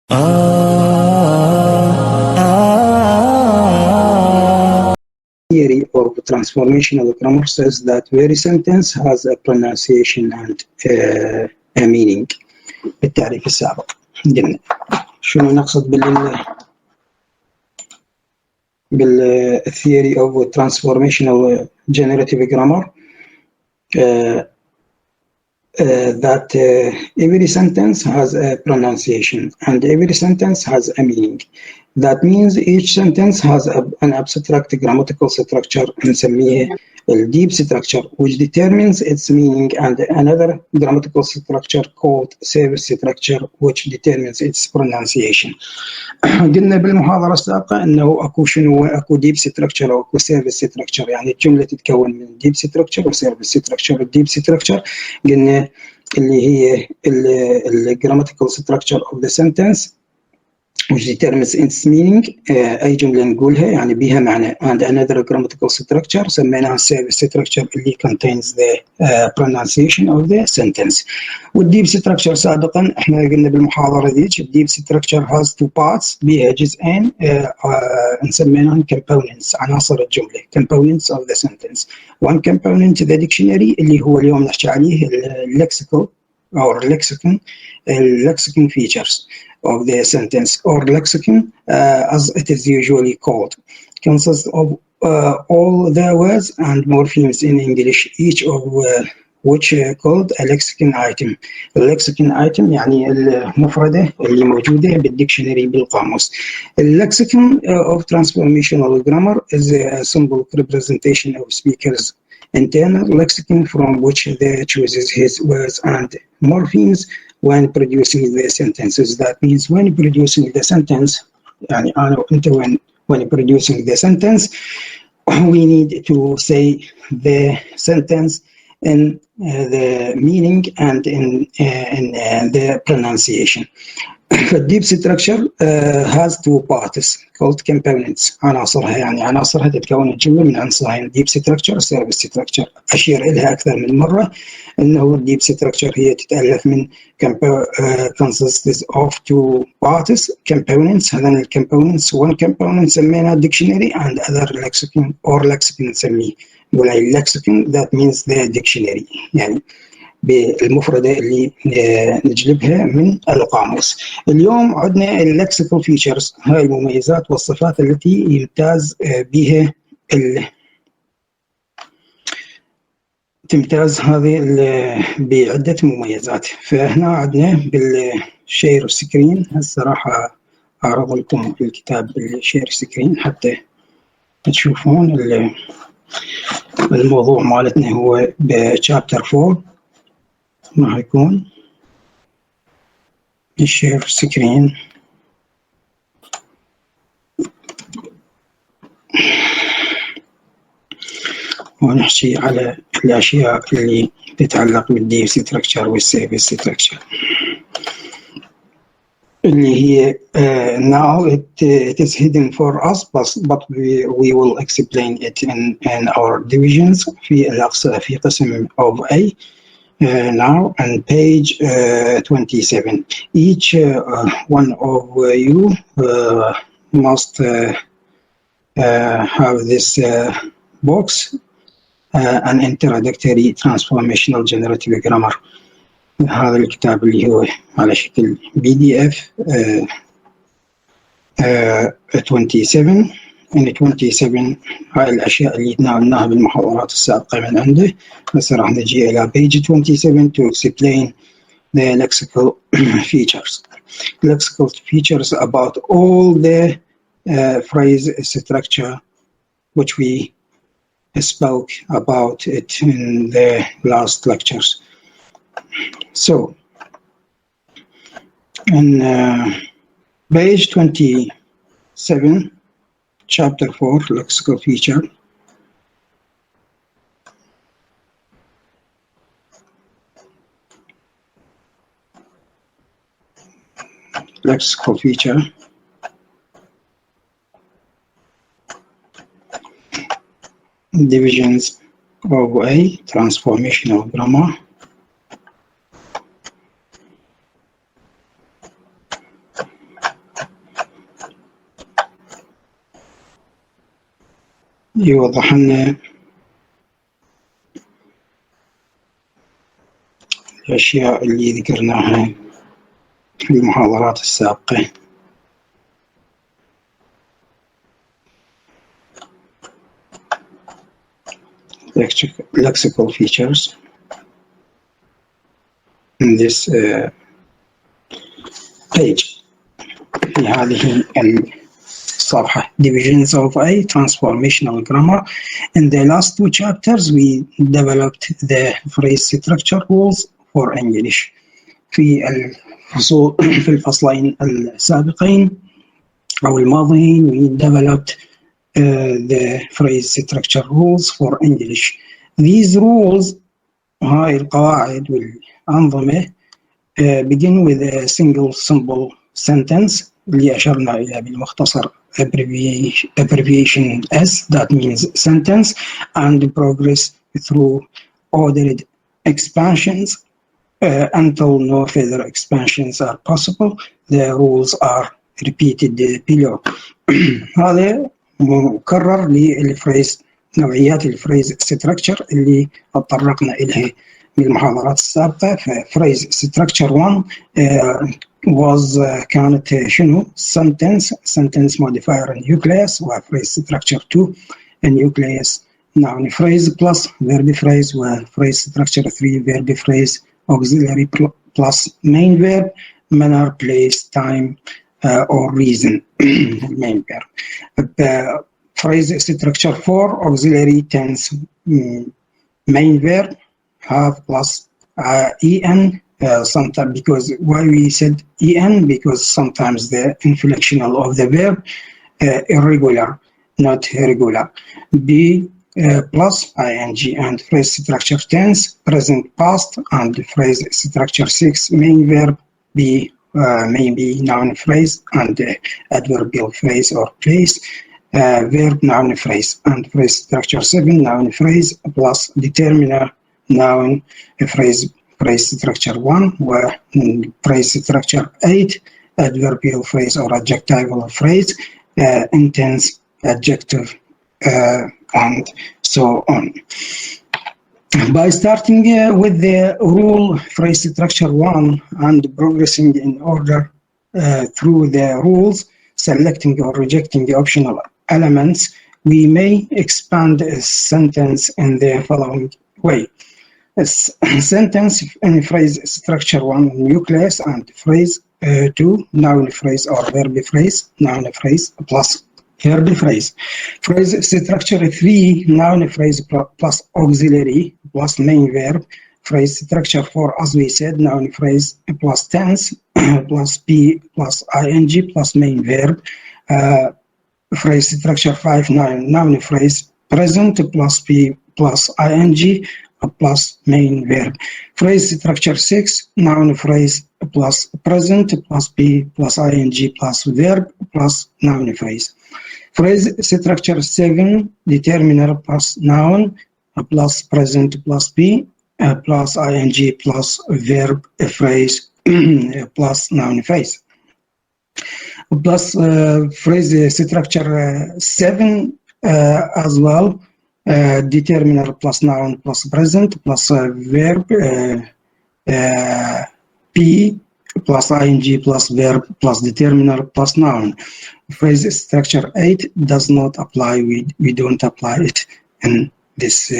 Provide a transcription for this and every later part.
Theory of transformational grammar says that every sentence has a pronunciation and a meaning. بالتعريف السابق قلنا شنو نقصد بالtheory of transformational generative grammar. That every sentence has a pronunciation and every sentence has a meaning. That means each sentence has an abstract grammatical structure نسميه deep structure which determines its meaning, and another grammatical structure called service structure which determines its pronunciation. قلنا بالمحاضرة السابقة انه اكو deep structure او اكو service structure، يعني الجملة تتكون من deep structure و service structure. الdeep structure قلنا اللي هي grammatical structure of the sentence which determines its meaning. أي جملة نقولها يعني بها معنى. And another grammatical structure سميناها service structure اللي contains the pronunciation of the sentence. والdeep structure سابقا احنا قلنا بالمحاضرة ذيك deep structure has two parts، بها جزئين نسميناهم components، عناصر الجملة components of the sentence. One component the dictionary اللي هو اليوم نحكي عليه lexical or lexicon features of the sentence, or lexicon as it is usually called, consists of all the words and morphemes in English, each of which called a lexicon item. اللexicon item يعني المفردة اللي موجودة بالديكشنري بالقاموس. اللexicon of transformational grammar is a symbolic representation of speaker's internal lexicon from which they chooses his words and morphemes when producing the sentences. That means when producing the sentence, يعني أنا وأنت when producing the sentence, we need to say the sentence in the meaning and in the pronunciation. The deep structure has two parts called components. عناصرها يعني عناصرها تتكون الجملة من عنصرين deep structure و service structure. أشير إلها أكثر من مرة إنه deep structure هي تتألف من consists of two parts components. هذين components one component سميناه dictionary and other lexicon or lexicon نسميه. نقول lexicon that means the dictionary، يعني بالمفردة اللي نجلبها من القاموس. اليوم عندنا اللكسيكال فيتشرز، هاي المميزات والصفات التي يمتاز بها تمتاز هذه بعدة مميزات. فهنا عندنا بالشير سكرين، هسه راح أعرض لكم الكتاب بالشير سكرين حتى تشوفون الموضوع مالتنا. هو بشابتر 4 راح يكون الشير سكرين. ونحكي على الأشياء اللي تتعلق بالديب ستركتشر والسيرفيس ستركتشر اللي هي now it is hidden for us but we will explain it in our divisions في قسم of A. Now on page 27, each one of you must have this box, an introductory transformational generative grammar. هذا الكتاب اللي هو على شكل PDF 27. in 27 هاي الأشياء اللي تناولناها بالمحاضرات السابقة من عنده. بس راح نجي إلى page 27 to explain the lexical features. Lexical features about all the phrase structure which we spoke about it in the last lectures. So in page 27, chapter 4, lexical feature, lexical feature, divisions of A, transformational grammar, يوضح لنا الأشياء اللي ذكرناها في المحاضرات السابقة. lexical features in this page. في هذه الصفحة divisions of a transformational grammar. In the last two chapters we developed the phrase structure rules for English. في الفصلين السابقين أو الماضيين we developed the phrase structure rules for English. These rules, هاي القواعد والأنظمة, begin with a single simple sentence اللي أشرنا إلى بالمختصر abbreviation S, that means sentence, and progress through ordered expansions until no further expansions are possible. The rules are repeated below. هذا مكرر للفريز، نوعيات الفريز structure اللي تطرقنا إليها بالمحاضرات السابقة. ففريز structure 1 كانت شنو؟ sentence modifier nucleus، وفريز structure 2 nucleus noun phrase plus verb phrase، وفريز structure 3 verb phrase auxiliary plus main verb manner place time or reason main verb. Phrase structure 4 auxiliary tense main verb have plus en. Sometimes, because why we said en, because sometimes the inflectional of the verb irregular, not regular. B plus ing, and phrase structure tense present past, and phrase structure 6 main verb. B maybe noun phrase and adverbial phrase or place, verb noun phrase, and phrase structure 7 noun phrase plus determiner noun phrase structure 1, where phrase structure 8 adverbial phrase or adjectival phrase, intense adjective, and so on. By starting with the rule phrase structure 1 and progressing in order through the rules, selecting or rejecting the optional elements, we may expand a sentence in the following way. A sentence in phrase structure 1 nucleus, and phrase 2 noun phrase or verb phrase, noun phrase plus verb phrase. Phrase structure 3 noun phrase plus auxiliary plus main verb. Phrase structure 4, as we said, noun phrase plus tense plus P plus ing plus main verb. Phrase structure 5 noun phrase present plus P plus ing plus main verb. Phrase structure 6 noun phrase plus present plus P plus ing plus verb plus noun phrase. Phrase structure 7 determiner plus noun plus present plus P plus ing plus verb phrase plus noun phrase. Plus phrase structure 7 as well, determiner plus noun plus present plus verb P plus ing plus verb plus determiner plus noun. Phrase structure 8 does not apply. We don't apply it in this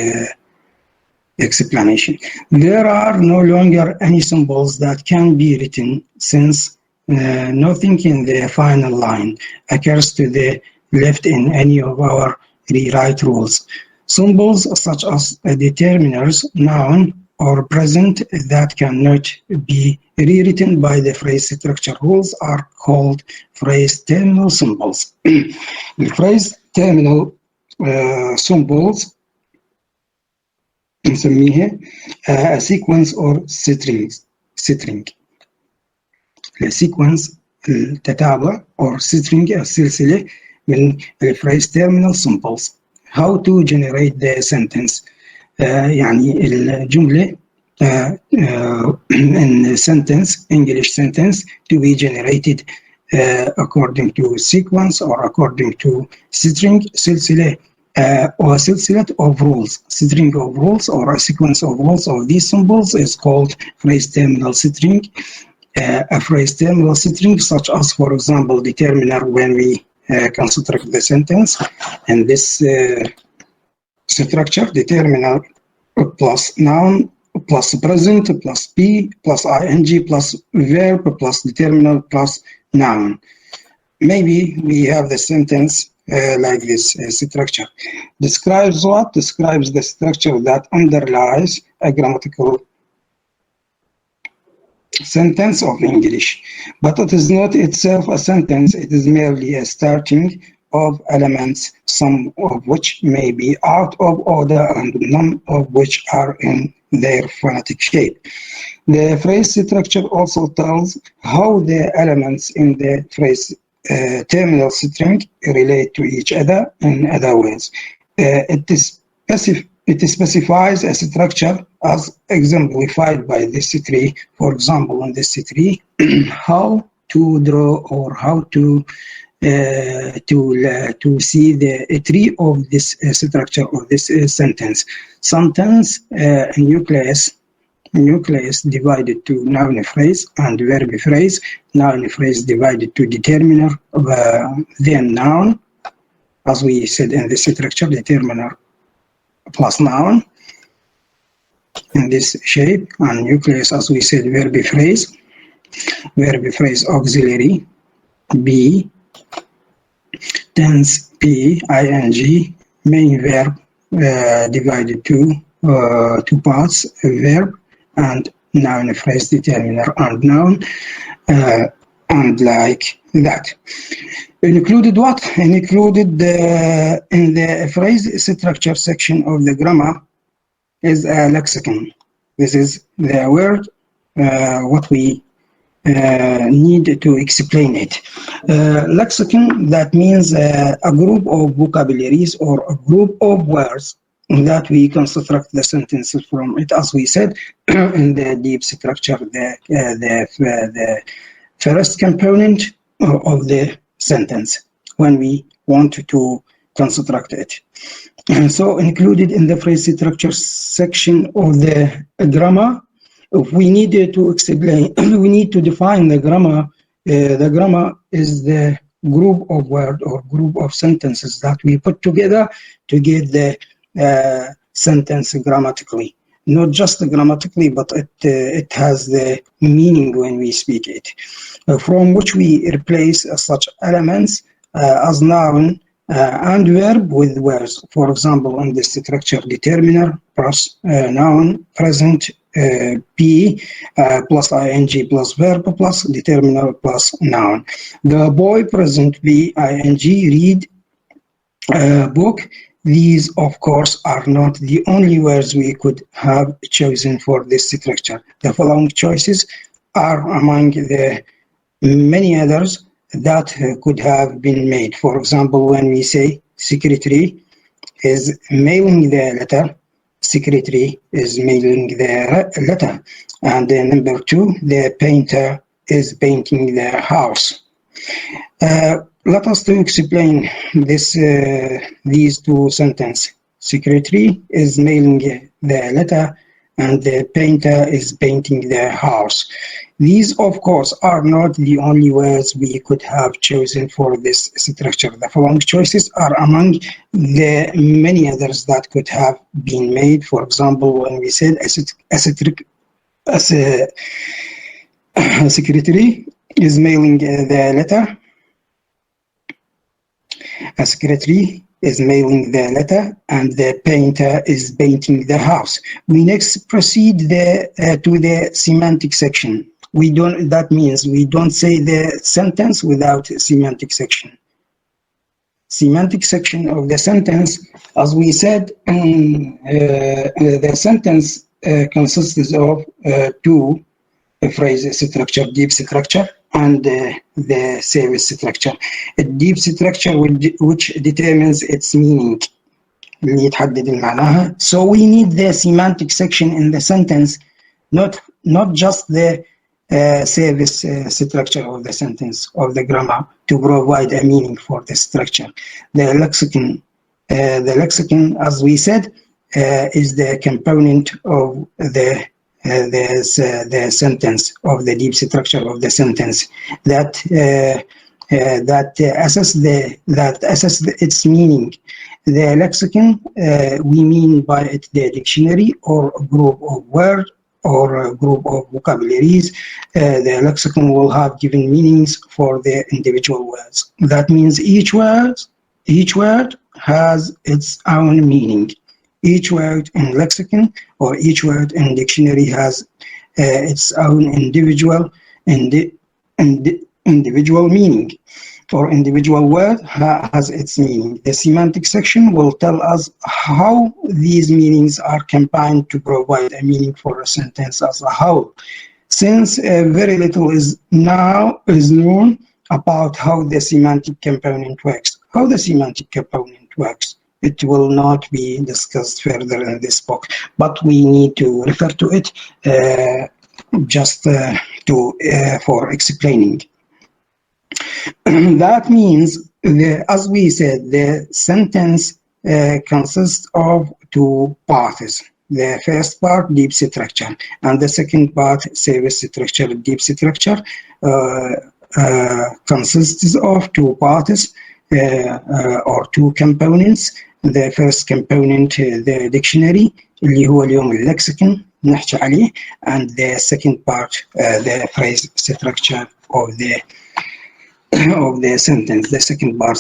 explanation. There are no longer any symbols that can be written, since nothing in the final line occurs to the left in any of our rewrite rules. Symbols such as determiners, noun, or present that cannot be rewritten by the phrase structure rules are called phrase terminal symbols. The phrase terminal symbols نسميها a sequence or string. The sequence التتابع or string السلسلة من phrase terminal symbols. How to generate the sentence. يعني الجملة in sentence, English sentence, to be generated according to sequence or according to string سلسلة or a silsilat of rules, string of rules, or a sequence of rules of these symbols is called phrase terminal string. A phrase terminal string, such as, for example, determiner when we construct the sentence, and this structure, determiner plus noun plus present plus be plus ing plus verb plus determiner plus noun. Maybe we have the sentence like this structure. Describes what? Describes the structure that underlies a grammatical sentence of English. But it is not itself a sentence, it is merely a starting of elements, some of which may be out of order and none of which are in their phonetic shape. The phrase structure also tells how the elements in the phrase terminal string relate to each other in other ways. It specifies a structure as exemplified by this tree. For example, in this tree, how to draw or how to see the tree of this structure of this sentence. Sentence nucleus divided to noun phrase and verb phrase. Noun phrase divided to determiner, then noun, as we said in this structure, determiner plus noun in this shape, and nucleus, as we said, verb phrase auxiliary, be, tense, be, ing, main verb divided to two parts, verb and noun phrase determiner and noun, and like that. Included what? Included in the phrase structure section of the grammar is a lexicon. This is the word what we need to explain it. Lexicon, that means a group of vocabularies or a group of words that we construct the sentences from it, as we said in the deep structure, the first component of the sentence when we want to construct it. And so included in the phrase structure section of the grammar, if we need to explain, we need to define the grammar. The grammar is the group of words or group of sentences that we put together to get the sentence grammatically. Not just grammatically, but it has the meaning when we speak it. From which we replace such elements as noun and verb with words. For example, in this structure, determiner plus noun, present, be plus ing plus verb plus determiner plus noun. The boy, present, be, ing, read, book. These, of course, are not the only words we could have chosen for this structure. The following choices are among the many others that could have been made. For example, when we say secretary is mailing the letter, secretary is mailing the letter. And then number two, the painter is painting the house. Let us to explain this, these two sentences. Secretary is mailing the letter and the painter is painting the house. These, of course, are not the only words we could have chosen for this structure. The following choices are among the many others that could have been made. For example, when we said a secretary is mailing the letter, a secretary is mailing the letter and the painter is painting the house. We next proceed to the semantic section. That means we don't say the sentence without semantic section. Semantic section of the sentence, as we said, the sentence consists of two phrases structure, deep structure, and the service structure. A deep structure which determines its meaning. So we need the semantic section in the sentence, not just the service structure of the sentence of the grammar to provide a meaning for the structure. The lexicon The lexicon, as we said, is the component of the sentence, of the deep structure of the sentence that assess its meaning. The lexicon, we mean by it the dictionary or a group of words or a group of vocabularies. The lexicon will have given meanings for the individual words. That means each word has its own meaning. Each word in lexicon or each word in dictionary has its own individual meaning, or individual word has its meaning. The semantic section will tell us how these meanings are combined to provide a meaning for a sentence as a whole. Since very little is known about how the semantic component works. How the semantic component works, it will not be discussed further in this book, but we need to refer to it just for explaining. That means, as we said, the sentence consists of two parts. The first part, deep structure, and the second part, service structure. Deep structure consists of two parts or two components. The first component, the dictionary, اللي هو اليوم اللexicon نحكي عليه, and the second part, the phrase structure of the sentence. The second part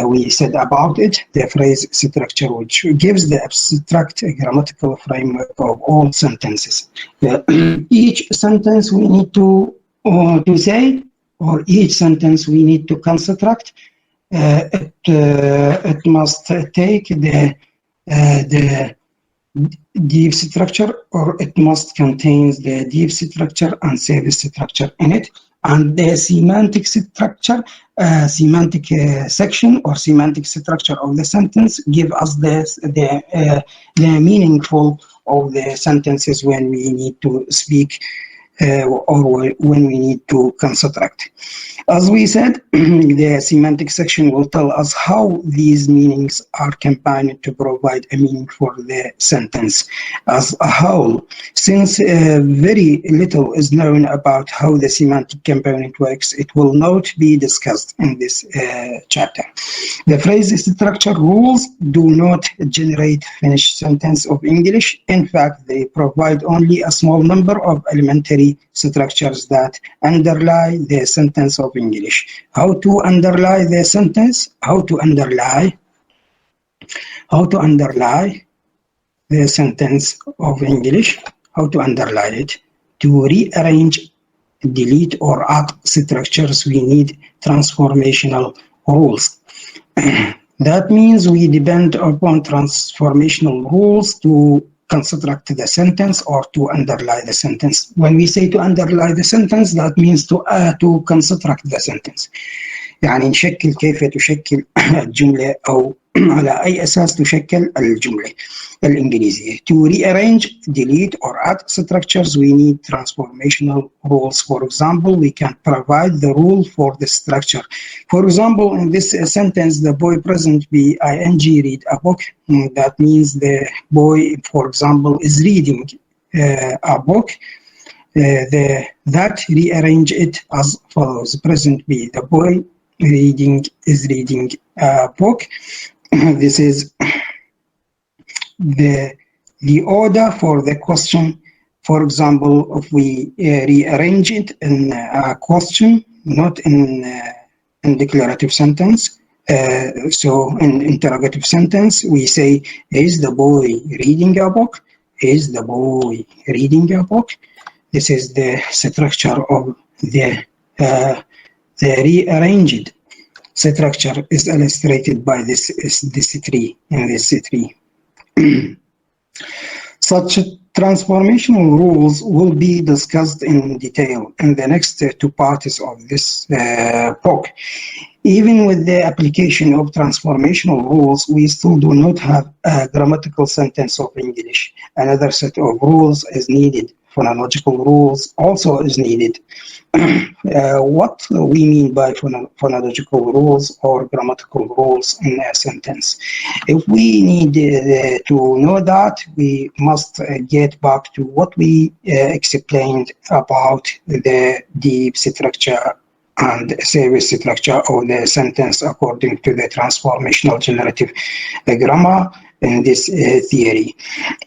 we said about it, the phrase structure, which gives the abstract grammatical framework of all sentences. Each sentence we need to say, or each sentence we need to construct, it must take the deep structure, or it must contain the deep structure and service structure in it. And the semantic structure, semantic section or semantic structure of the sentence give us the meaningful of the sentences when we need to speak or when we need to construct. As we said, the semantic section will tell us how these meanings are combined to provide a meaning for the sentence as a whole. Since very little is known about how the semantic component works, it will not be discussed in this chapter. The phrase structure rules do not generate finished sentence of English. In fact, they provide only a small number of elementary structures that underlie the sentence of English. How to underlie the sentence? How to underlie the sentence of English? How to underlie it? To rearrange, delete, or add structures, we need transformational rules. That means we depend upon transformational rules to construct the sentence or to underlie the sentence. When we say to underlie the sentence, that means to construct the sentence. يعني نشكل كيف تشكل الجملة أو على أي أساس تشكل الجملة الإنجليزية. To rearrange, delete, or add structures, we need transformational rules. For example, we can provide the rule for the structure. For example, in this sentence, the boy present be ing read a book. That means the boy, for example, is reading a book. That rearrange it as follows. Present be the boy is reading a book. This is the order for the question. For example, if we rearrange it in a question, not in declarative sentence, so in interrogative sentence, we say, is the boy reading a book? Is the boy reading a book? This is the structure of the rearranged structure is illustrated by this tree. In this tree. Such transformational rules will be discussed in detail in the next two parts of this book. Even with the application of transformational rules, we still do not have a grammatical sentence of English. Another set of rules is needed phonological rules also is needed. What we mean by phonological rules or grammatical rules in a sentence. If we need to know that, we must get back to what we explained about the deep structure and service structure of the sentence according to the transformational generative grammar in this theory.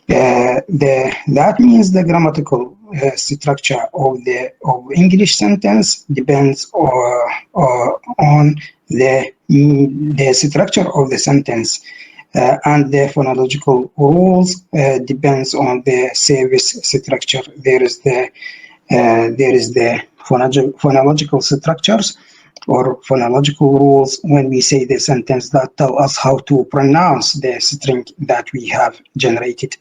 That means the grammatical structure of English sentence depends on the structure of the sentence, and the phonological rules depends on the service structure. There is the phonological structures or phonological rules when we say the sentence that tell us how to pronounce the string that we have generated.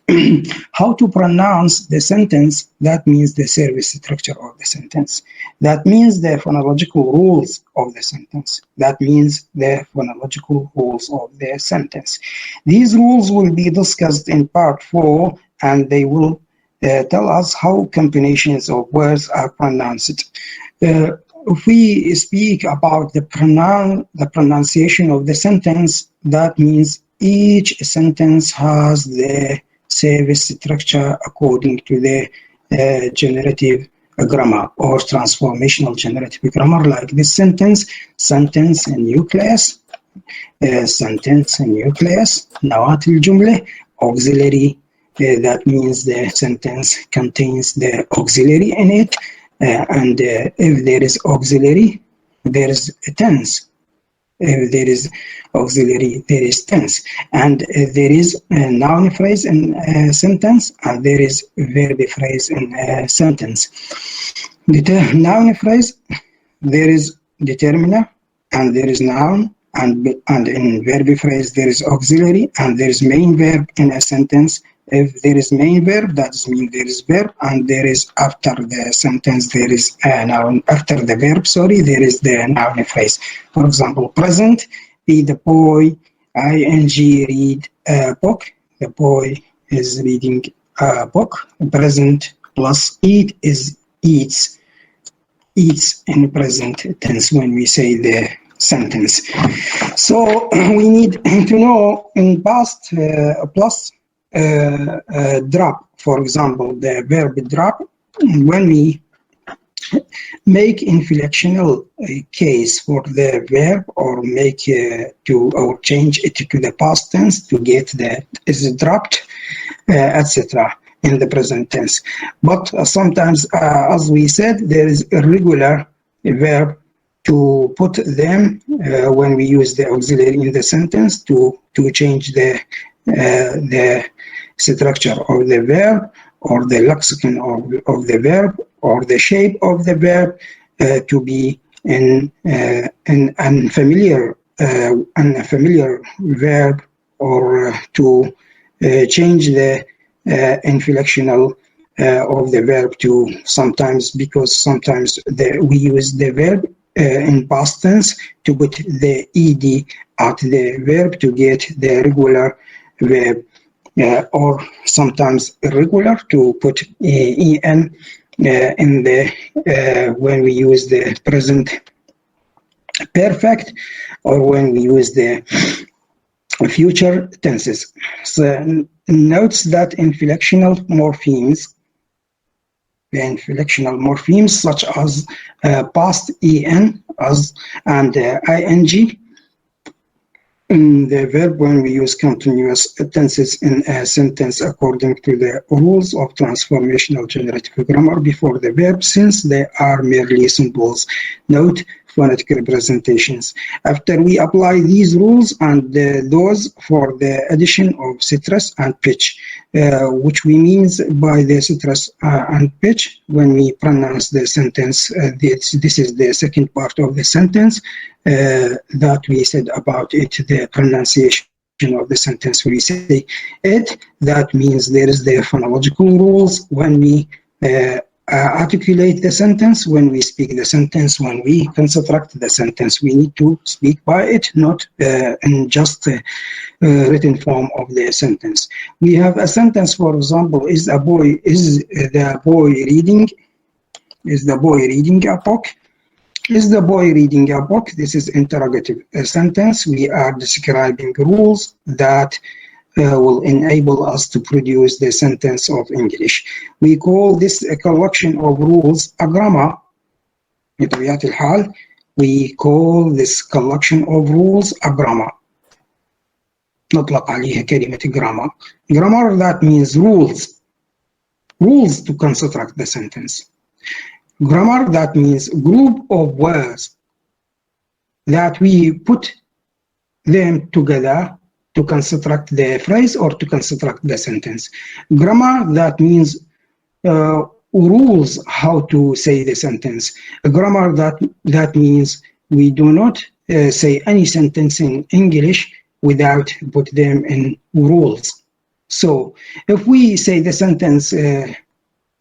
How to pronounce the sentence, that means the service structure of the sentence. That means the phonological rules of the sentence. That means the phonological rules of the sentence. These rules will be discussed in part 4, and they will tell us how combinations of words are pronounced. If we speak about the pronunciation of the sentence, that means each sentence has the service structure according to the generative grammar or transformational generative grammar, like this sentence and nucleus, نوات الجملة, auxiliary. That means the sentence contains the auxiliary in it. And if there is auxiliary, there is a tense. If there is auxiliary, there is tense. And there is a noun phrase in a sentence, and there is verb phrase in a sentence. The noun phrase, there is determiner, and there is noun, and in verb phrase, there is auxiliary, and there is main verb in a sentence. If there is main verb, that means there is verb, and there is after the sentence, there is a noun. After the verb, there is the noun phrase. For example, present, be the boy, ing, read a book. The boy is reading a book. Present plus eat is eats in present tense when we say the sentence. So we need to know in past plus drop, for example, the verb drop, when we make inflectional case for the verb or make or change it to the past tense to get that is dropped, etc. in the present tense. But sometimes, as we said, there is irregular verb to put them when we use the auxiliary in the sentence to change the structure of the verb or the lexicon of the verb or the shape of the verb to be in unfamiliar verb, or to change the inflectional of the verb to sometimes, because sometimes we use the verb in past tense to put the ed at the verb to get the regular verb, or sometimes irregular to put en in the when we use the present perfect or when we use the future tenses. So notes that inflectional morphemes such as past en and ing in the verb when we use continuous tenses in a sentence according to the rules of transformational generative grammar before the verb, since they are merely symbols. Note phonetic representations. After we apply these rules and those for the addition of stress and pitch, which we means by the stress and pitch when we pronounce the sentence. This is the second part of the sentence that we said about it, the pronunciation of the sentence. We say it, that means there is the phonological rules when we articulate the sentence, when we speak the sentence, when we construct the sentence. We need to speak by it, not in just written form of the sentence. We have a sentence, for example, is the boy reading? Is the boy reading a book? Is the boy reading a book? This is interrogative sentence. We are describing rules that will enable us to produce the sentence of English. We call this a collection of rules a grammar. بطبيعة الحال, we call this collection of rules a grammar. نطلق عليها كلمة grammar. Grammar, that means rules. Rules to construct the sentence. Grammar, that means group of words that we put them together to construct the phrase or to construct the sentence. Grammar, that means rules how to say the sentence. Grammar, that means we do not say any sentence in English without put them in rules. So if we say the sentence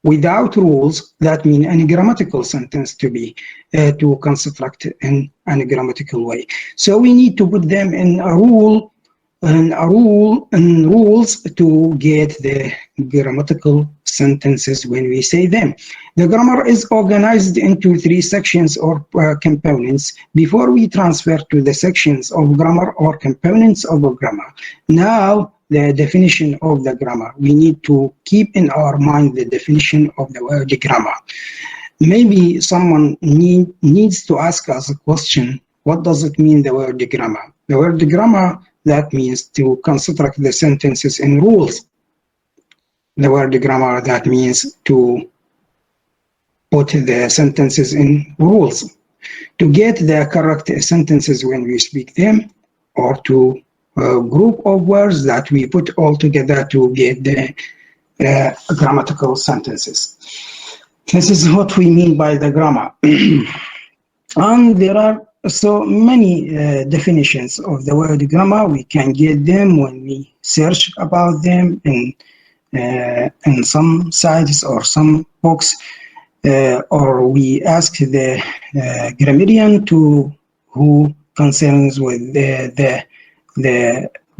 without rules, that means any grammatical sentence to be to construct in a grammatical way. So we need to put them in a rule and rules to get the grammatical sentences when we say them. The grammar is organized into 3 sections or components. Before we transfer to the sections of grammar or components of a grammar, now the definition of the grammar. We need to keep in our mind the definition of the word grammar. Maybe someone needs to ask us a question, what does it mean, the word grammar? The word grammar, that means to construct the sentences in rules. The word grammar, that means to put the sentences in rules. To get the correct sentences when we speak them, or to a group of words that we put all together to get the grammatical sentences. This is what we mean by the grammar. And there are so many definitions of the word grammar. We can get them when we search about them in some sites or some books, or we ask the grammarian who concerns with the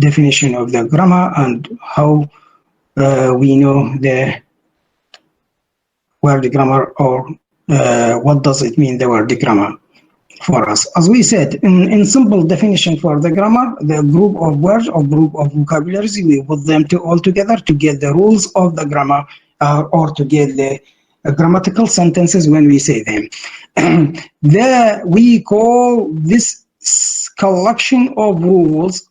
definition of the grammar and how we know the word grammar, or what does it mean, the word grammar for us. As we said, in simple definition for the grammar, the group of words or group of vocabularies, we put them all together to get the rules of the grammar or to get the grammatical sentences when we say them. We call this collection of rules,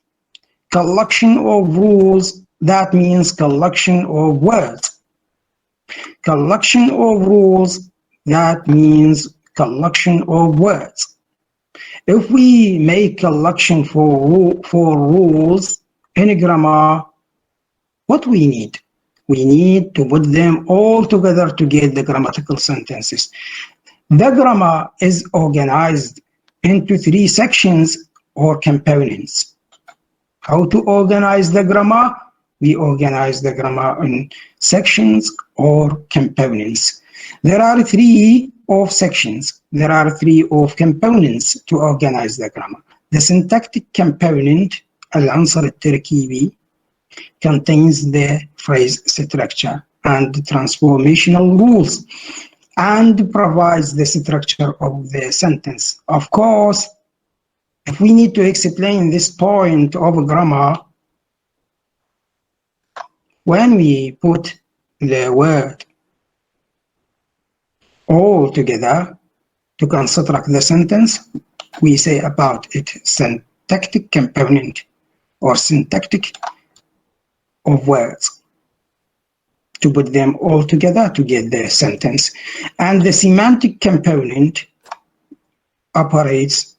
that means collection of words. Collection of rules, that means collection of words. If we make collection for rules in a grammar, what we need? We need to put them all together to get the grammatical sentences. The grammar is organized into 3 sections or components. How to organize the grammar? We organize the grammar in sections or components. There are 3 of sections. There are 3 of components to organize the grammar. The syntactic component, العنصر التركيبي, contains the phrase structure and transformational rules and provides the structure of the sentence. Of course, if we need to explain this point of grammar, when we put the word all together to construct the sentence, we say about it syntactic component or syntactic of words, to put them all together to get the sentence. And the semantic component operates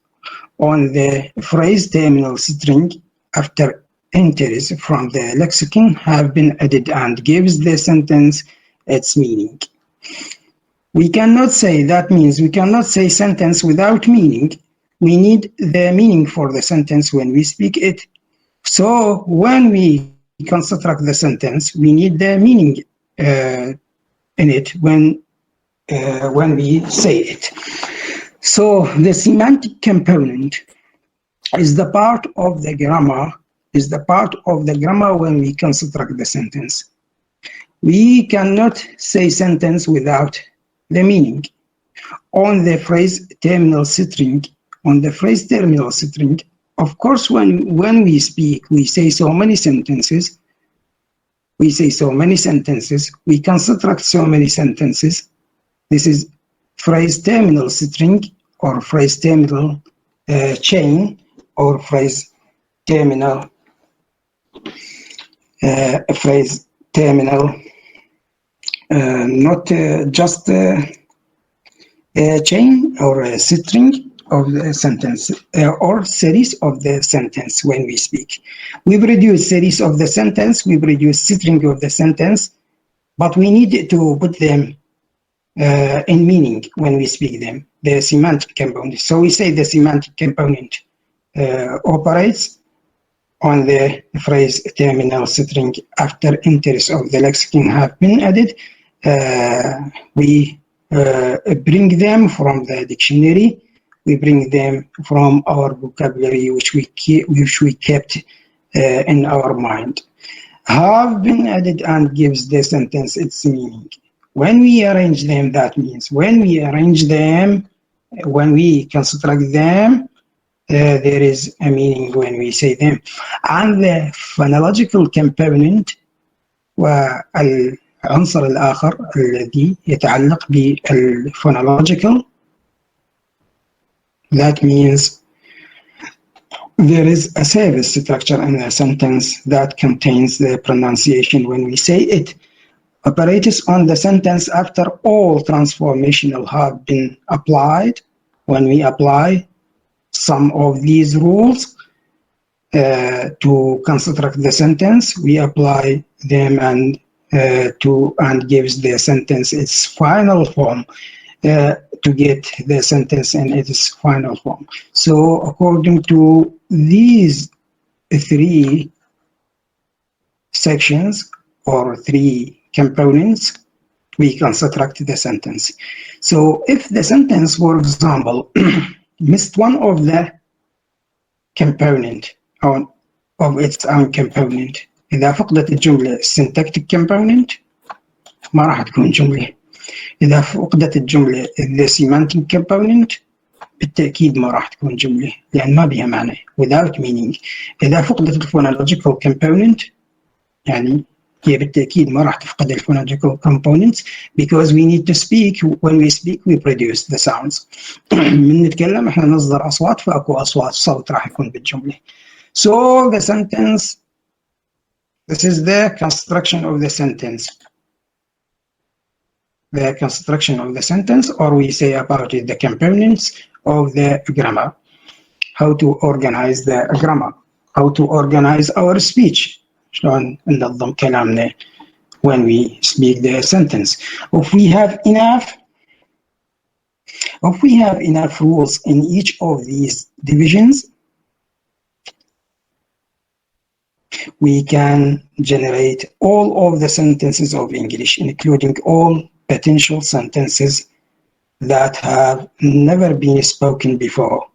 on the phrase terminal string after entries from the lexicon have been added and gives the sentence its meaning. We cannot say, that means we cannot say sentence without meaning. We need the meaning for the sentence when we speak it. So when we construct the sentence, we need the meaning in it when when we say it. So the semantic component is the part of the grammar, when we construct the sentence. We cannot say sentence without the meaning. On the phrase terminal string, of course, when we speak, we say so many sentences. We construct so many sentences. This is phrase terminal string, or phrase terminal chain, or phrase terminal not just a chain or a string of the sentence, or series of the sentence. When we speak, we produce series of the sentence, we produce string of the sentence, but we need to put them in meaning when we speak them, the semantic component. So we say the semantic component operates on the phrase terminal string after entries of the lexicon have been added. We bring them from the dictionary. We bring them from our vocabulary, which we kept in our mind. Have been added and gives the sentence its meaning. When we arrange them, that means when we construct them, there is a meaning when we say them. And the phonological component والعنصر الآخر الذي يتعلق بالphonological, that means there is a service structure in a sentence that contains the pronunciation when we say it. Operates on the sentence after all transformational have been applied. When we apply some of these rules to construct the sentence, we apply them and gives the sentence its final form, to get the sentence in its final form. So according to these three sections or three components, we construct the sentence. So if the sentence, for example, missed one of the component of its own component, إذا فقدت الجملة syntactic component ما راح تكون جملة. إذا فقدت الجملة the semantic component بالتأكيد ما راح تكون جملة، لأن ما بها معنى without meaning. إذا فقدت phonological component يعني هي بالتأكيد ما راح تفقد phonological components, because we need to speak. When we speak we produce the sounds. من نتكلم احنا نصدر أصوات، فأكو أصوات صوت راح يكون بالجملة. So the sentence, this is the construction of the sentence. The construction of the sentence, or we say about it, the components of the grammar. How to organize the grammar, how to organize our speech. شلون ننظم كلامنا when we speak the sentence. If we have enough rules in each of these divisions, we can generate all of the sentences of English, including all potential sentences that have never been spoken before.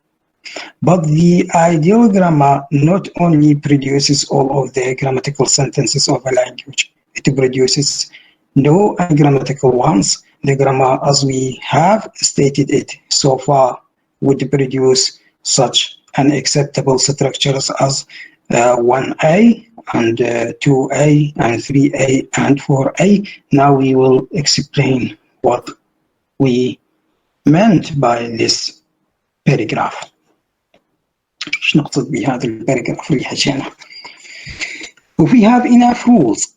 But the ideal grammar not only produces all of the grammatical sentences of a language, it produces no ungrammatical ones. The grammar, as we have stated it so far, would produce such unacceptable structures as 1A and 2A and 3A and 4A. Now we will explain what we meant by this paragraph. ايش نقصد بهذا الباراجراف اللي حكينا؟ If we have enough rules،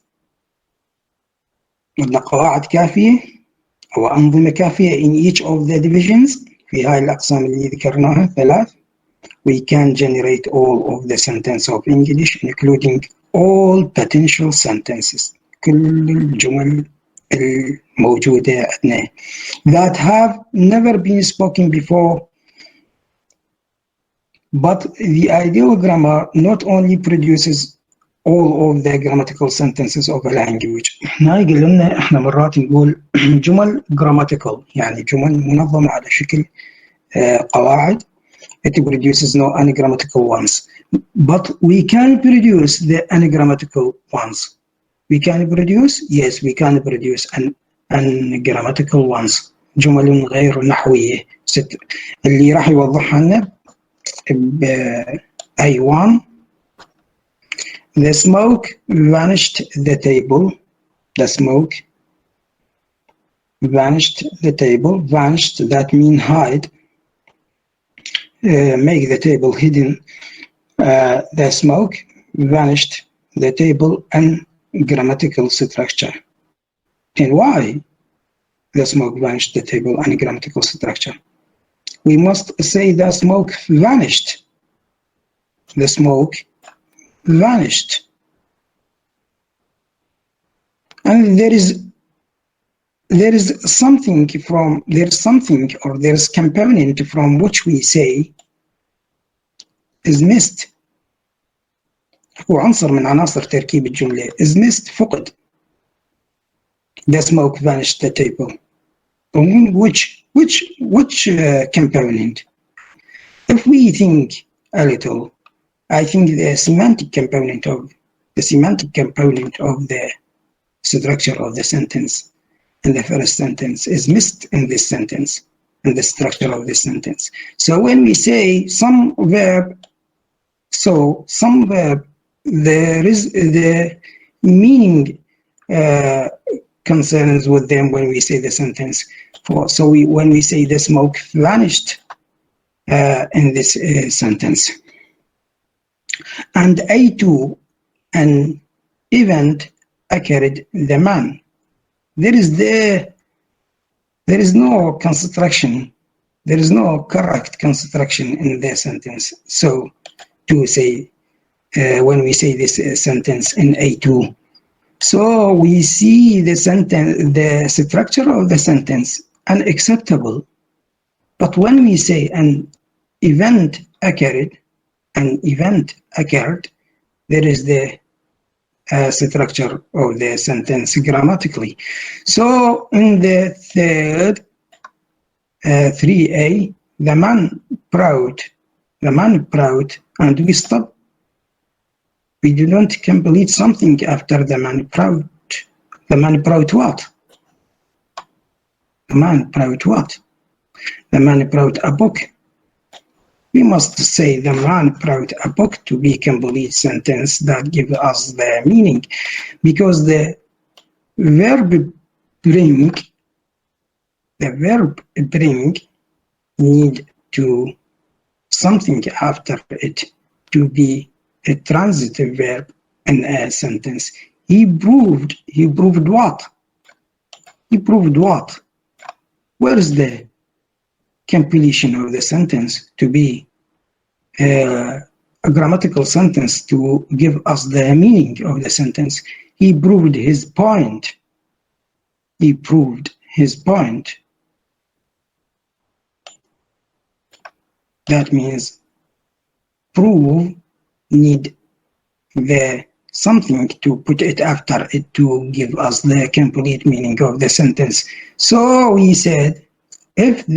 عندنا قواعد كافية أو أنظمة كافية in each of the divisions، في هاي الأقسام اللي ذكرناها ثلاث، we can generate all of the sentence of English, including all potential sentences، كل الجمل الموجودة عندنا that have never been spoken before. But the ideal grammar not only produces all of the grammatical sentences of a language. احنا قلنا احنا مرات نقول جمل grammatical، يعني جمل منظمة على شكل قواعد. It produces no ungrammatical ones, but we can produce the ungrammatical ones. We can produce, yes, we can produce ungrammatical ones. جمل غير نحوية اللي راح يوضحها لنا A1. The smoke vanished the table. The smoke vanished the table. Vanished, that means hide. Make the table hidden. The smoke vanished the table and grammatical structure. And why the smoke vanished the table and grammatical structure? We must say the smoke vanished. The smoke vanished. And there is something or there's component from which we say is missed. هو عنصر من عناصر تركيب الجملة is missed، فقد. The smoke vanished the table. Which component? If we think a little, I think the semantic component of the structure of the sentence in the first sentence is missed in this sentence, in the structure of this sentence. So when we say some verb, there is the meaning concerns with them when we say the sentence. When we say the smoke vanished in this sentence. And A2, an event occurred the man. There is no construction. There is no correct construction in the sentence. So to say when we say this sentence in A2, so we see the structure of the sentence unacceptable. But when we say an event occurred, there is the structure of the sentence grammatically. So in the third 3A, the man proud, and we stop. We do not complete something after the man proud. The man proud what? The man proud what? The man proud a book. We must say the man proud a book to be complete sentence that give us the meaning, because the verb bring need to something after it to be a transitive verb in a sentence. He proved what? He proved what? Where is the completion of the sentence to be a grammatical sentence to give us the meaning of the sentence? He proved his point. He proved his point. That means prove need the something to put it after it to give us the complete meaning of the sentence. So we said if we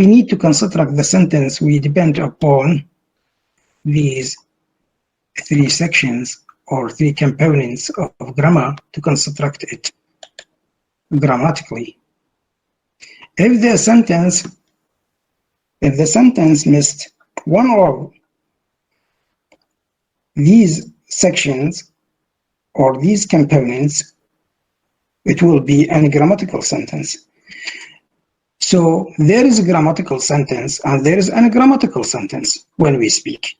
need to construct the sentence, we depend upon these three sections or three components of grammar to construct it grammatically. If the sentence missed one of these sections or these components, it will be an grammatical sentence. So there is a grammatical sentence and there is an grammatical sentence when we speak.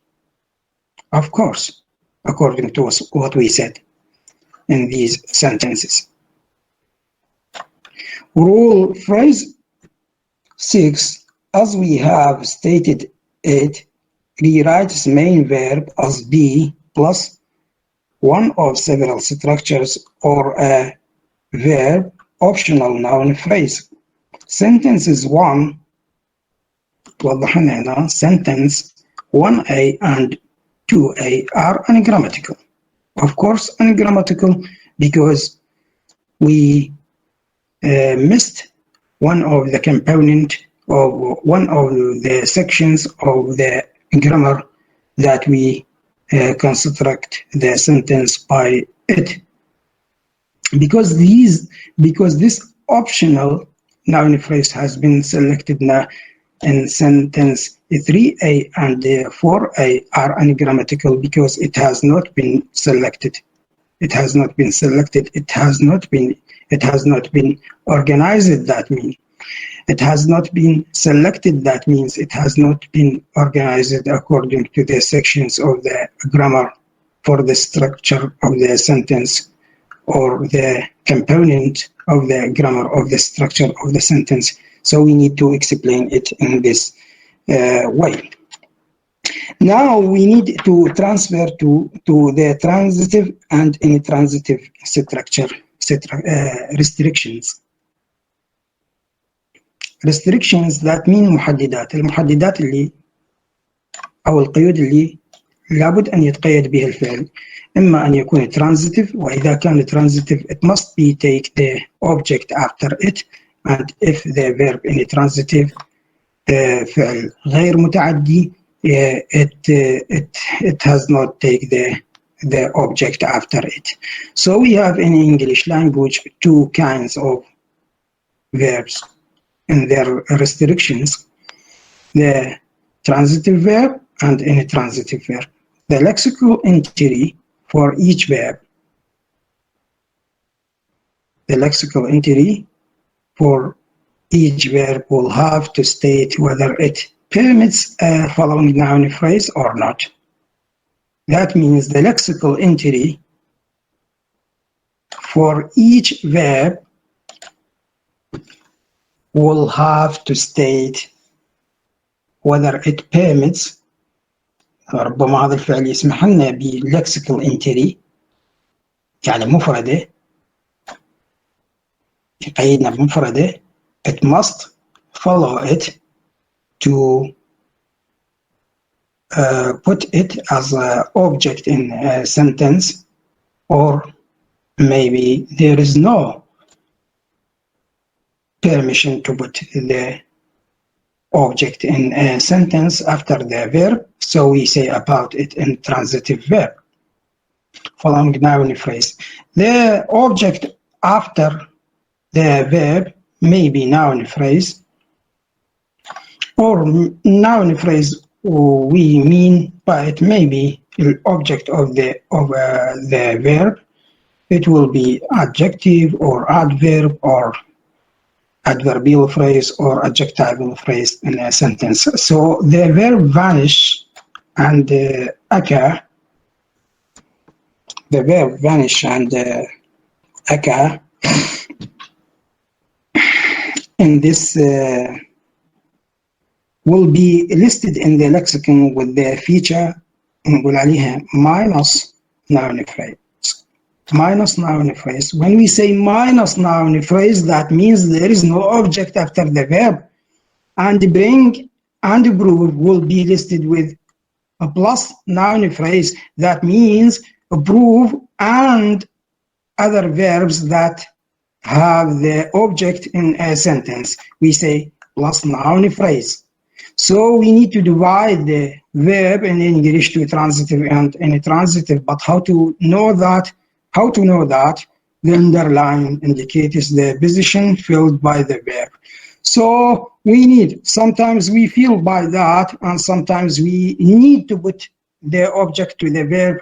Of course, according to what we said in these sentences. Rule phrase 6, as we have stated it, rewrites main verb as be plus one of several structures or a verb optional noun phrase. Sentence 1 وضحنا هنا sentence 1a and 2a are ungrammatical. Of course, ungrammatical because we missed one of the component of one of the sections of the grammar that we construct the sentence by it. Because this optional noun phrase has been selected now in sentence 3a and 4a are ungrammatical because it has not been selected. It has not been selected. It has not been organized. That means it has not been selected. That means it has not been organized according to the sections of the grammar for the structure of the sentence or the component of the grammar of the structure of the sentence. So we need to explain it in this way. Now we need to transfer to the transitive and intransitive structure restrictions. Restrictions that mean محددات. المحددات اللي أو القيود اللي لابد أن يتقيد بها الفعل. إما أن يكون transitive وإذا كان transitive it must be take the object after it, and if the verb in transitive فعل غير متعدي it has not take the object after it. So we have in English language two kinds of verbs and their restrictions: the transitive verb and intransitive verb. The lexical entry for each verb. The lexical entry for each verb will have to state whether it permits a following noun phrase or not. That means the lexical entry for each verb will have to state whether it permits. ربما هذا الفعل يسمح لنا بالlexical entry يعني مفردة يقيدنا بمفردة. It must follow it to put it as an object in a sentence, or maybe there is no permission to put the object in a sentence after the verb, so we say about it in transitive verb. Following noun phrase. The object after the verb may be noun phrase, or noun phrase we mean by it may be the object of the verb. It will be adjective or adverb or adverbial phrase or adjectival phrase in a sentence. So the verb vanish and occur. The verb vanish and occur in this will be listed in the lexicon with the feature نقول عليها minus noun phrase. Minus noun phrase. When we say minus noun phrase, that means there is no object after the verb, and bring and prove will be listed with a plus noun phrase. That means prove and other verbs that have the object in a sentence. We say plus noun phrase. So we need to divide the verb in English to transitive and intransitive, but how to know that? The underline indicates the position filled by the verb. So we need, sometimes we fill by that, and sometimes we need to put the object to the verb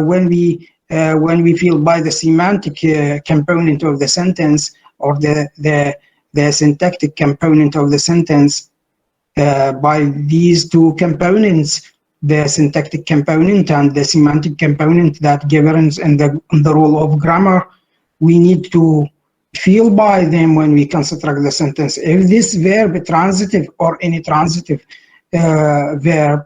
when we fill by the semantic component of the sentence or the syntactic component of the sentence. By these two components, the syntactic component and the semantic component that governs in the rule of grammar, we need to fill by them when we construct the sentence. If this verb is transitive or intransitive verb,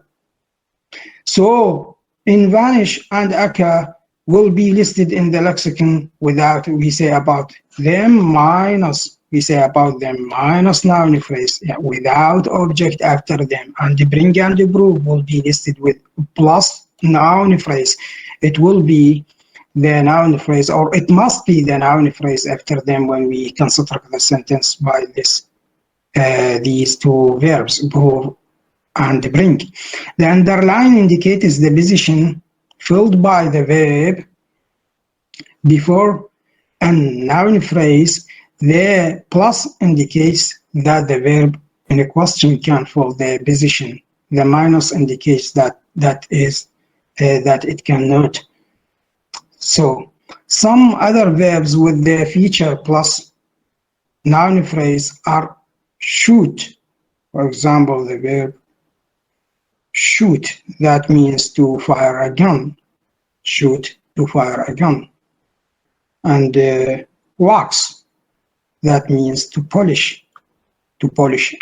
so in vanish and occur will be listed in the lexicon without we say about them minus we say about them minus noun phrase without object after them, and bring and prove will be listed with plus noun phrase. It will be the noun phrase, or it must be the noun phrase after them when we construct the sentence by this these two verbs, prove and bring. The underline indicates the position filled by the verb before a noun phrase. The plus indicates that the verb in a question can fill the position. The minus indicates that it cannot. So some other verbs with the feature plus noun phrase are shoot. For example, the verb shoot, that means to fire a gun. Shoot, to fire a gun. And wax, that means to polish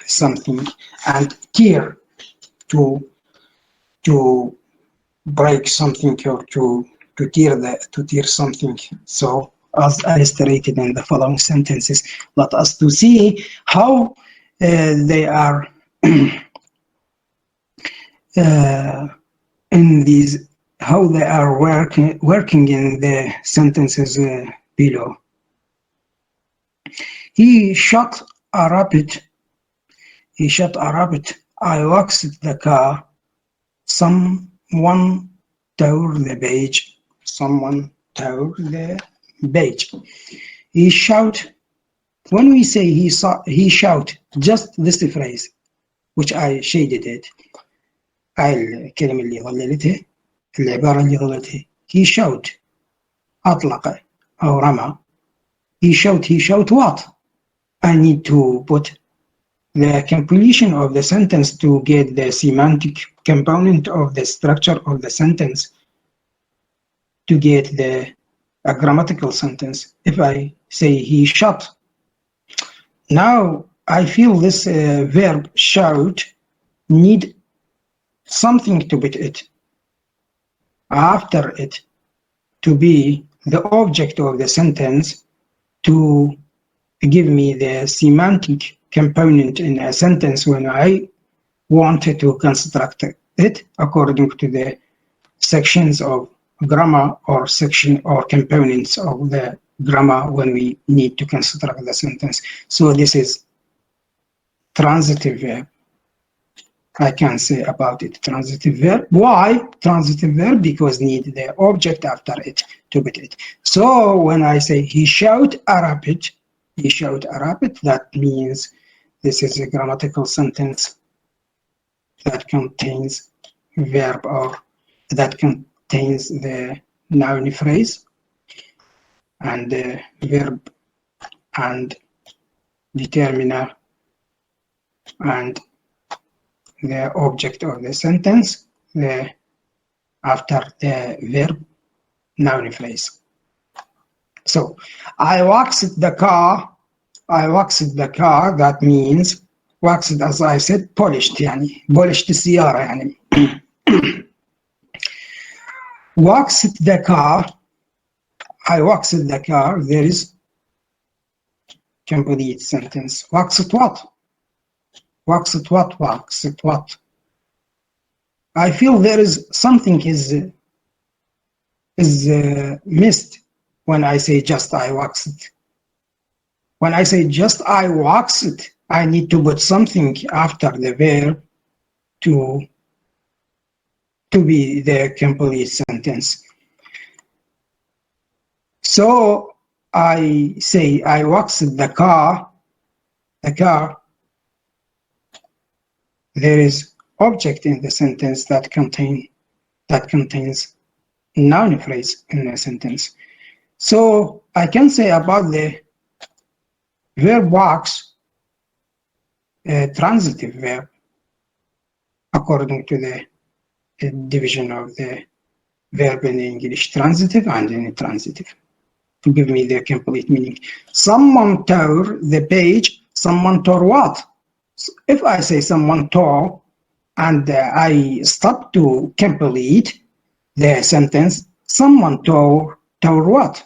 something. And tear, to break something, or to tear something. So as illustrated in the following sentences, let us to see how they are in these, how they are working in the sentences below. He shot a rabbit. He shot a rabbit. I waxed the car. Someone tore the page. Someone tore the page. He shout. When we say he shout, just this phrase, which I shaded it. الكلمة اللي ظللته، العبارة اللي ظللته. He shout. أطلق أو رمى. He shout what? I need to put the completion of the sentence to get the semantic component of the structure of the sentence, to get a grammatical sentence. If I say he shot, now I feel this verb shout need something to put it after it to be the object of the sentence, to give me the semantic component in a sentence when I wanted to construct it according to the sections of grammar or section or components of the grammar when we need to construct the sentence. So this is transitive verb. I can say about it transitive verb. Why transitive verb? Because need the object after it to put it. So when I say he shout a rabbit, that means this is a grammatical sentence that contains verb, or that contains the noun phrase and the verb and determiner and the object of the sentence after the verb noun phrase. So I waxed the car. That means waxed, as I said, polished. يعني polished السيارة يعني. Waxed the car. I waxed the car. There is complete sentence. Waxed what? Waxed what? Waxed what? I feel there is something is missed when I say just I waxed. When I say just I waxed, I need to put something after the verb to be the complete sentence. So I say I waxed the car. There is object in the sentence that contains noun phrase in the sentence. So I can say about the verb wax, transitive verb, according to the division of the verb in English, transitive and intransitive, to give me the complete meaning. Someone tore the page. Someone tore what? If I say someone tore and I stop to complete the sentence, someone tore what?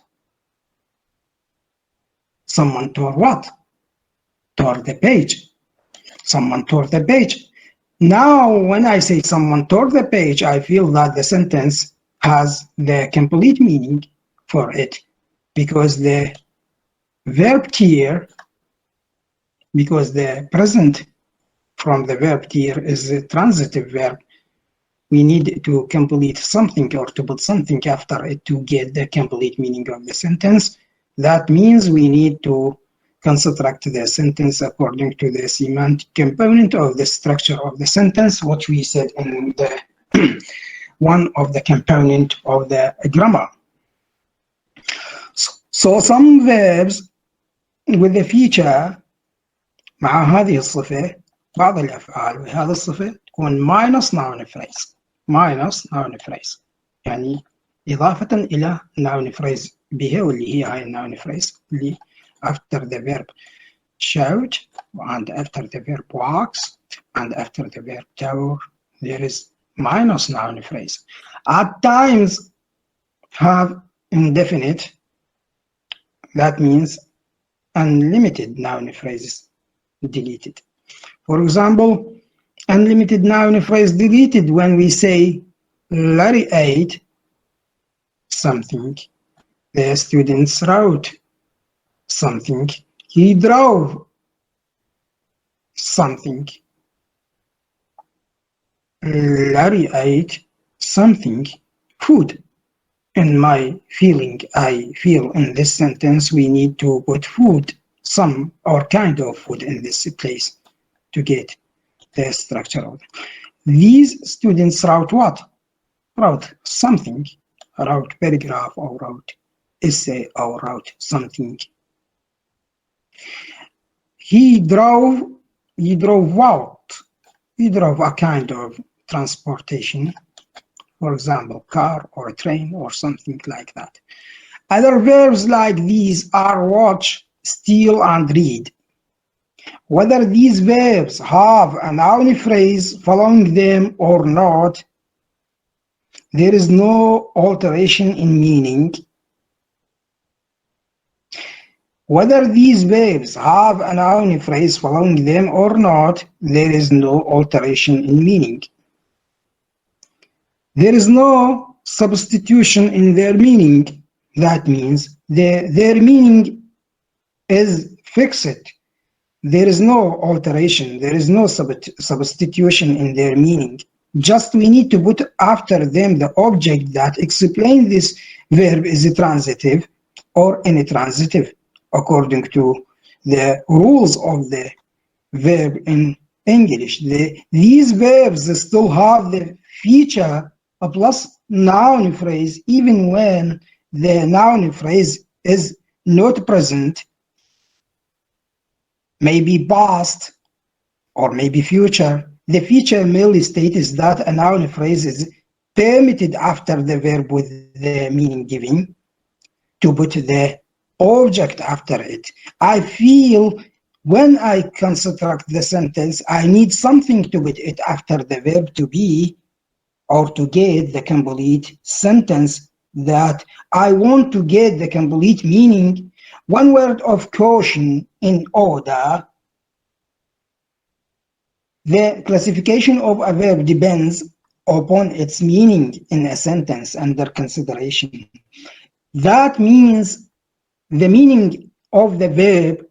Someone tore what? tore the page. Someone tore the page. Now, when I say someone tore the page, I feel that the sentence has the complete meaning for it, because the verb tear, because the present from the verb tear is a transitive verb, we need to complete something or to put something after it to get the complete meaning of the sentence. That means we need to construct the sentence according to the semantic component of the structure of the sentence, which we said in the one of the component of the grammar. So some verbs with the feature مع هذه الصفة، بعض الأفعال وهذه الصفة تكون minus noun phrase. minus noun phrase يعني إضافة إلى noun phrase بها، واللي هي هاي noun phrase اللي after the verb shout and after the verb walks and after the verb tower there is minus noun phrase. At times have indefinite, that means unlimited noun phrases deleted. For example, unlimited noun phrase deleted when we say Larry ate something, the students wrote something, he drove something. Larry ate something, food. In my feeling, I feel in this sentence we need to put food, some or kind of food in this place to get the structure of it. These students wrote what? Wrote something, wrote paragraph or wrote essay or wrote something. He drove what? He drove a kind of transportation, for example, car or a train or something like that. Other verbs like these are watch, steal, and read. Whether these verbs have a noun phrase following them or not, there is no alteration in meaning. Whether these verbs have a noun phrase following them or not, there is no alteration in meaning. There is no substitution in their meaning. That means their meaning is fixed. There is no alteration. There is no substitution in their meaning. Just we need to put after them the object that explains this verb is a transitive or intransitive according to the rules of the verb in English. These verbs still have the feature a plus noun phrase even when the noun phrase is not present, maybe past or maybe future. The feature merely states that a noun phrase is permitted after the verb with the meaning given to put the object after it. I feel when I construct the sentence, I need something to put it after the verb to be or to get the complete sentence that I want to get the complete meaning. One word of caution in order. The classification of a verb depends upon its meaning in a sentence under consideration. That means the meaning of the verb,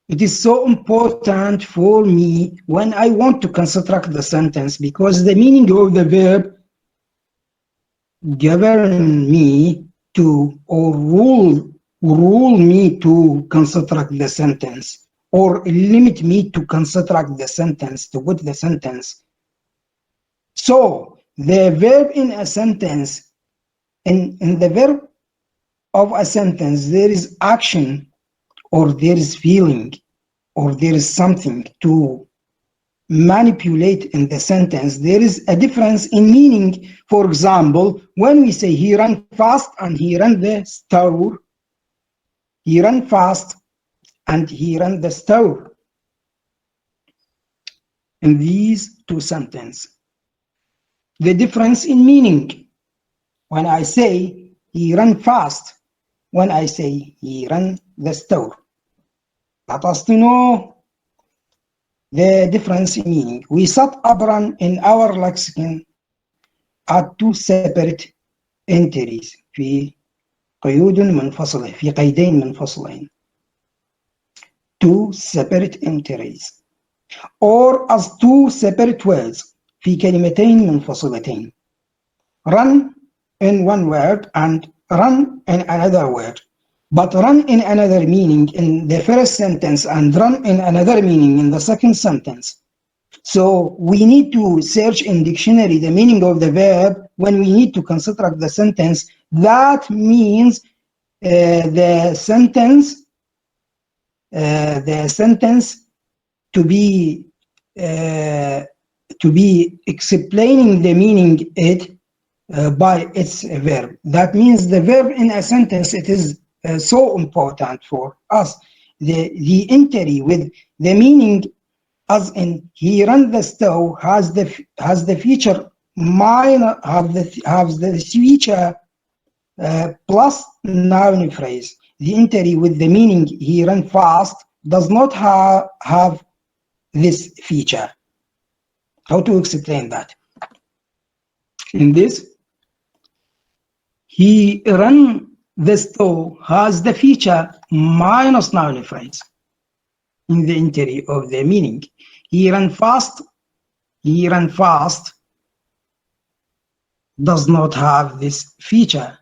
it is so important for me when I want to construct the sentence, because the meaning of the verb govern me to or rule me to construct the sentence, or limit me to construct the sentence, to put the sentence. So the verb in a sentence, in the verb of a sentence, there is action or there is feeling or there is something to manipulate in the sentence. There is a difference in meaning. For example, when we say he ran fast and he ran the store, he ran fast and he ran the store. In these two sentences, the difference in meaning. When I say he ran fast, when I say he ran the store. Let us to know the difference in meaning. We set up run in our lexicon at two separate entries في قيود منفصلة في قيدين منفصلين. Two separate entries or as two separate words في كلمتين منفصلتين. Run in one word and run in another word, but run in another meaning in the first sentence and run in another meaning in the second sentence. So we need to search in dictionary the meaning of the verb when we need to construct the sentence. That means the sentence to be explaining the meaning by its verb. That means the verb in a sentence, it is so important for us. The entry with the meaning, as in he ran the stove, has the feature feature plus noun phrase. The entry with the meaning he ran fast does not have this feature. How to explain that? In this, he ran the stove has the feature minus noun phrase in the entry of the meaning. He ran fast does not have this feature,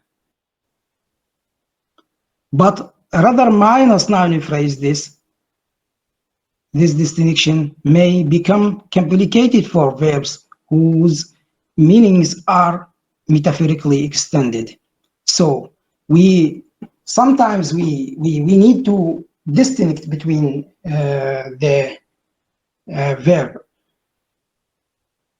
but rather minus noun phrase this distinction may become complicated for verbs whose meanings are metaphorically extended. So sometimes we need to distinguish between the verb.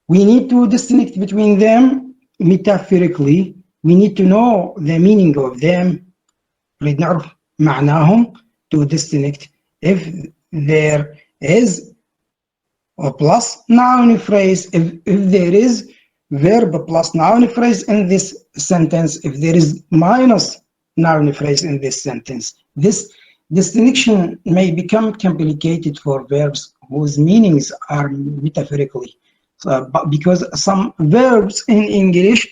We need to distinguish between them metaphorically. We need to know the meaning of them. نريد نعرف معناهم to distinguish if there is a plus noun phrase, if there is verb plus noun phrase in this sentence, if there is minus noun phrase in this sentence. This distinction may become complicated for verbs whose meanings are metaphorically. Because some verbs in English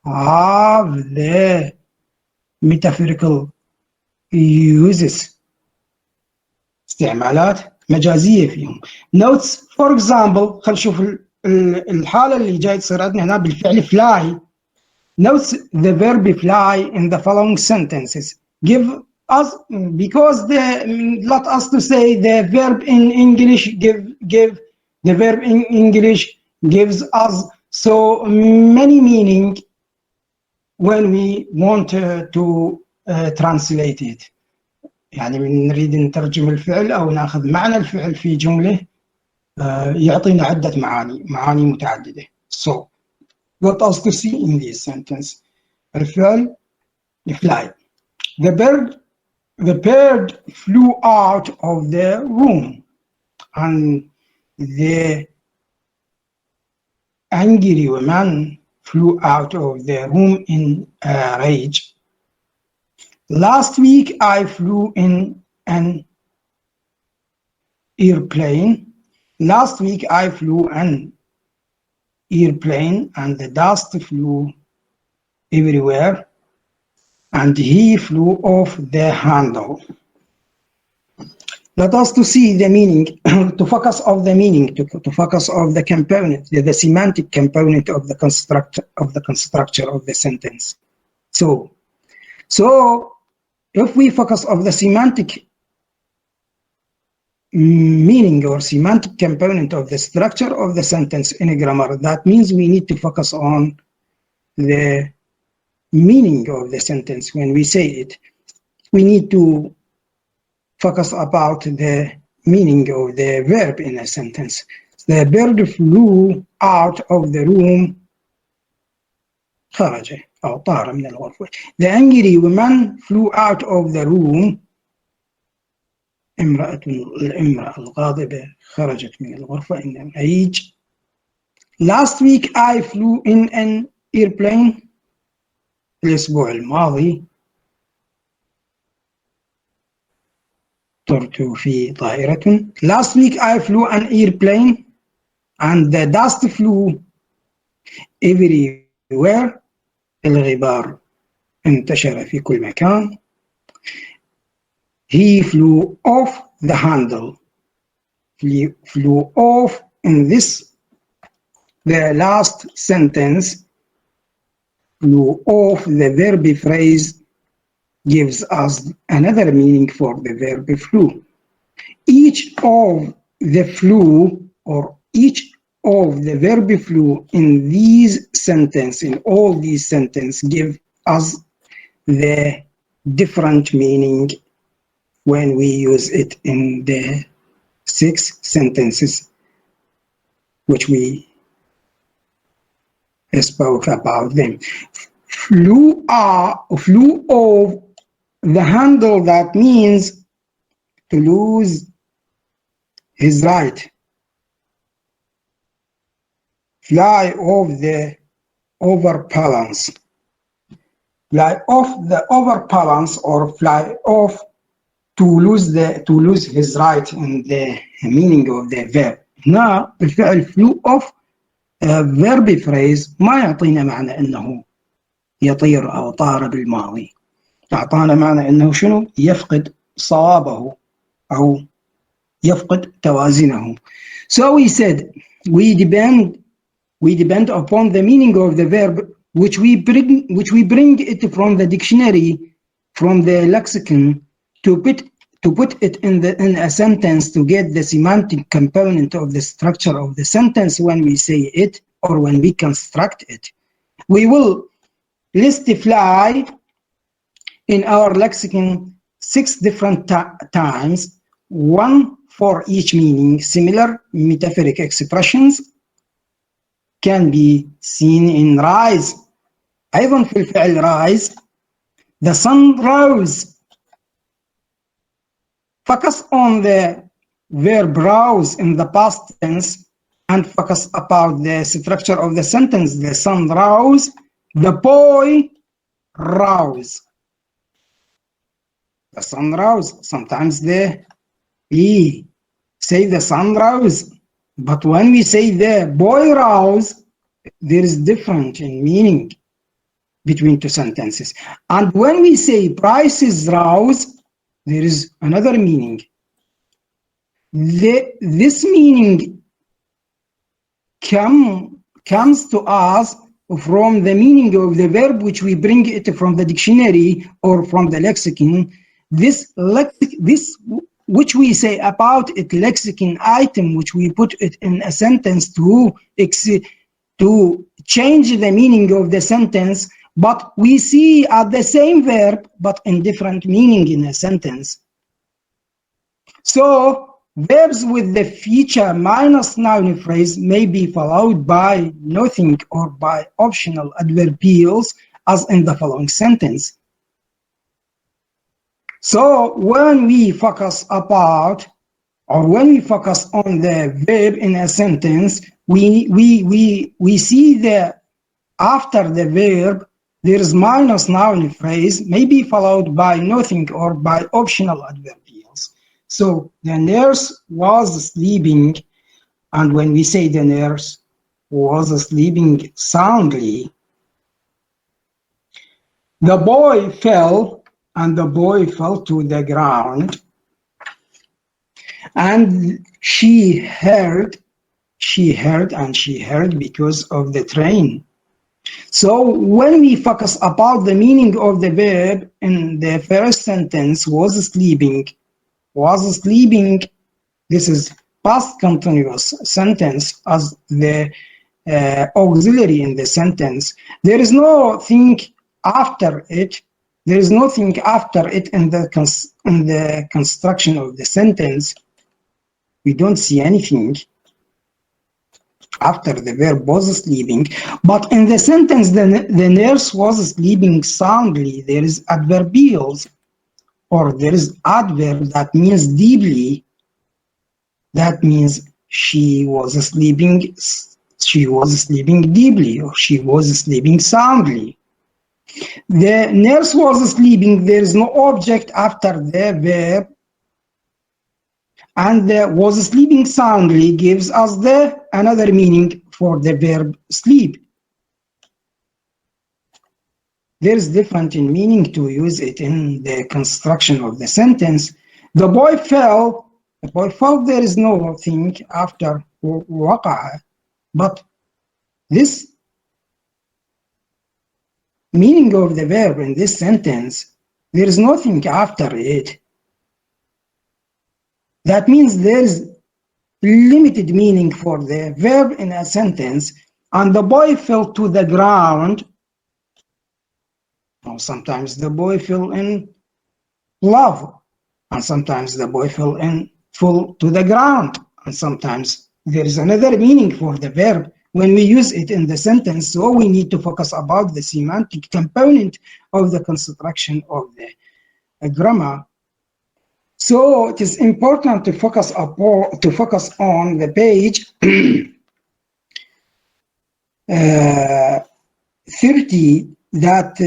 have the metaphorical uses, استعمالات مجازية فيهم. Notes, for example, خلينا نشوف الحالة اللي جاي تصير عندنا هنا بالفعل fly. Notes the verb fly in the following sentences. Give us, because let us to say the verb in English give the verb in English gives us so many meaning when we want to translate it. يعني نريد نترجم الفعل أو نأخذ معنى الفعل في جملة يعطينا عدة معاني متعددة. So what else to see in this sentence? الفعل fly. The bird flew out of the room, and the angry woman flew out of the room in a rage. Last week I flew in an airplane. Last week I flew an airplane and the dust flew everywhere and he flew off the handle. Let us to see the meaning, to focus on the meaning, to focus on the component, the semantic component of the constructor of the sentence. So if we focus on the semantic meaning or semantic component of the structure of the sentence in a grammar, that means we need to focus on the meaning of the sentence. When we say it, we need to focus about the meaning of the verb in a sentence. The bird flew out of the room. خرج أو طار من الغرفة. The angry woman flew out of the room. الامرأة الغاضبة خرجت من الغرفة in a rage. Last week I flew in an airplane. الأسبوع الماضي طرت في طائرة. Last week I flew an airplane and the dust flew everywhere. الغبار انتشر في كل مكان. He flew off the handle. Flew off in this, the last sentence, flew off, the verb phrase gives us another meaning for the verb flew. Each of the flew, or each of the verb flew in these sentences, in all these sentences, give us the different meaning when we use it in the 6 sentences which we spoke about them. Flew off the handle, that means to lose his right. Fly off the overbalance. Fly off the overbalance, or fly off to lose his right in the meaning of the verb. هنا الفعل flew off verb phrase ما يعطينا معنى انه يطير او طار بالماضي. اعطانا معنى انه شنو؟ يفقد صوابه او يفقد توازنه. So we said we depend upon the meaning of the verb which we bring it from the dictionary, from the lexicon, to put it in a sentence to get the semantic component of the structure of the sentence when we say it or when we construct it. We will list fly in our lexicon 6 different times, one for each meaning. Similar metaphoric expressions can be seen in rise. أيضا في الفعل rise, the sun rose. Focus on the verb rouse in the past tense and focus about the structure of the sentence. The sun rose, the boy rose. The sun rose. Sometimes we say the sun rose, but when we say the boy rose, there is difference in meaning between 2 sentences. And when we say prices rose, there is another meaning. This meaning comes to us from the meaning of the verb which we bring it from the dictionary or from the lexicon. This which we say about it lexicon item, which we put it in a sentence to change the meaning of the sentence, but we see at the same verb but in different meaning in a sentence. So verbs with the feature minus noun phrase may be followed by nothing or by optional adverbials, as in the following sentence. So when we focus about, or when we focus on the verb in a sentence, we see the after the verb there is minus noun phrase, may be followed by nothing or by optional adverbials. So the nurse was sleeping, and when we say the nurse was sleeping soundly, the boy fell, and the boy fell to the ground, and she heard because of the train. So when we focus about the meaning of the verb in the first sentence, was sleeping, this is past continuous sentence as the auxiliary in the sentence. There is nothing after it. There is nothing after it in the construction of the sentence. We don't see anything after the verb was sleeping, but in the sentence the nurse was sleeping soundly, there is adverbials, or there is adverb that means deeply. That means she was sleeping deeply, or she was sleeping soundly. The nurse was sleeping, there is no object after the verb, And the was sleeping soundly gives us the another meaning for the verb sleep. There's different in meaning to use it in the construction of the sentence. The boy fell. The boy fell. There is no thing after وقع, but this meaning of the verb in this sentence, there is nothing after it. That means there's limited meaning for the verb in a sentence. And the boy fell to the ground. Or sometimes the boy fell in love, and sometimes the boy fell to the ground, and sometimes there is another meaning for the verb when we use it in the sentence. So we need to focus about the semantic component of the construction of the grammar. So it is important to focus on the page 30 that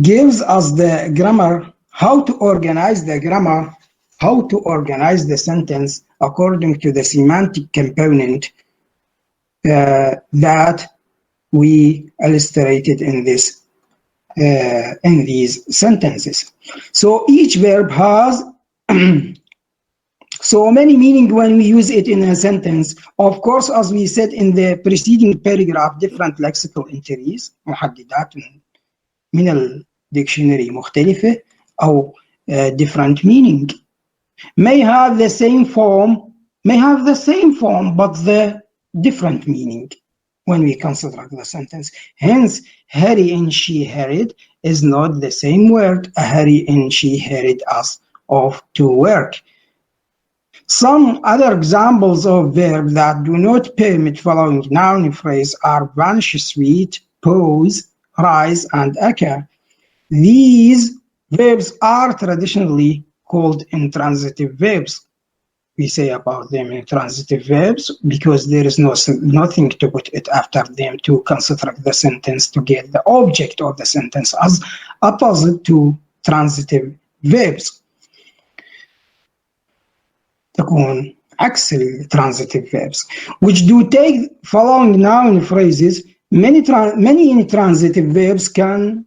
gives us the grammar, how to organize the grammar, how to organize the sentence according to the semantic component that we illustrated in this in these sentences. So each verb has so many meaning when we use it in a sentence. Of course, as we said in the preceding paragraph, different lexical entries محددات من الديكشنري مختلفة أو different meaning may have the same form, but the different meaning when we construct the sentence. Hence, Harry and she hurried is not the same word. Harry and she hurried us off to work. Some other examples of verbs that do not permit following noun phrase are vanish, sweet, pose, rise, and occur. These verbs are traditionally called intransitive verbs. We say about them intransitive verbs because there is nothing to put it after them to construct the sentence to get the object of the sentence, as opposite to transitive verbs. تكون عكس transitive verbs, which do take following noun phrases. Many intransitive verbs can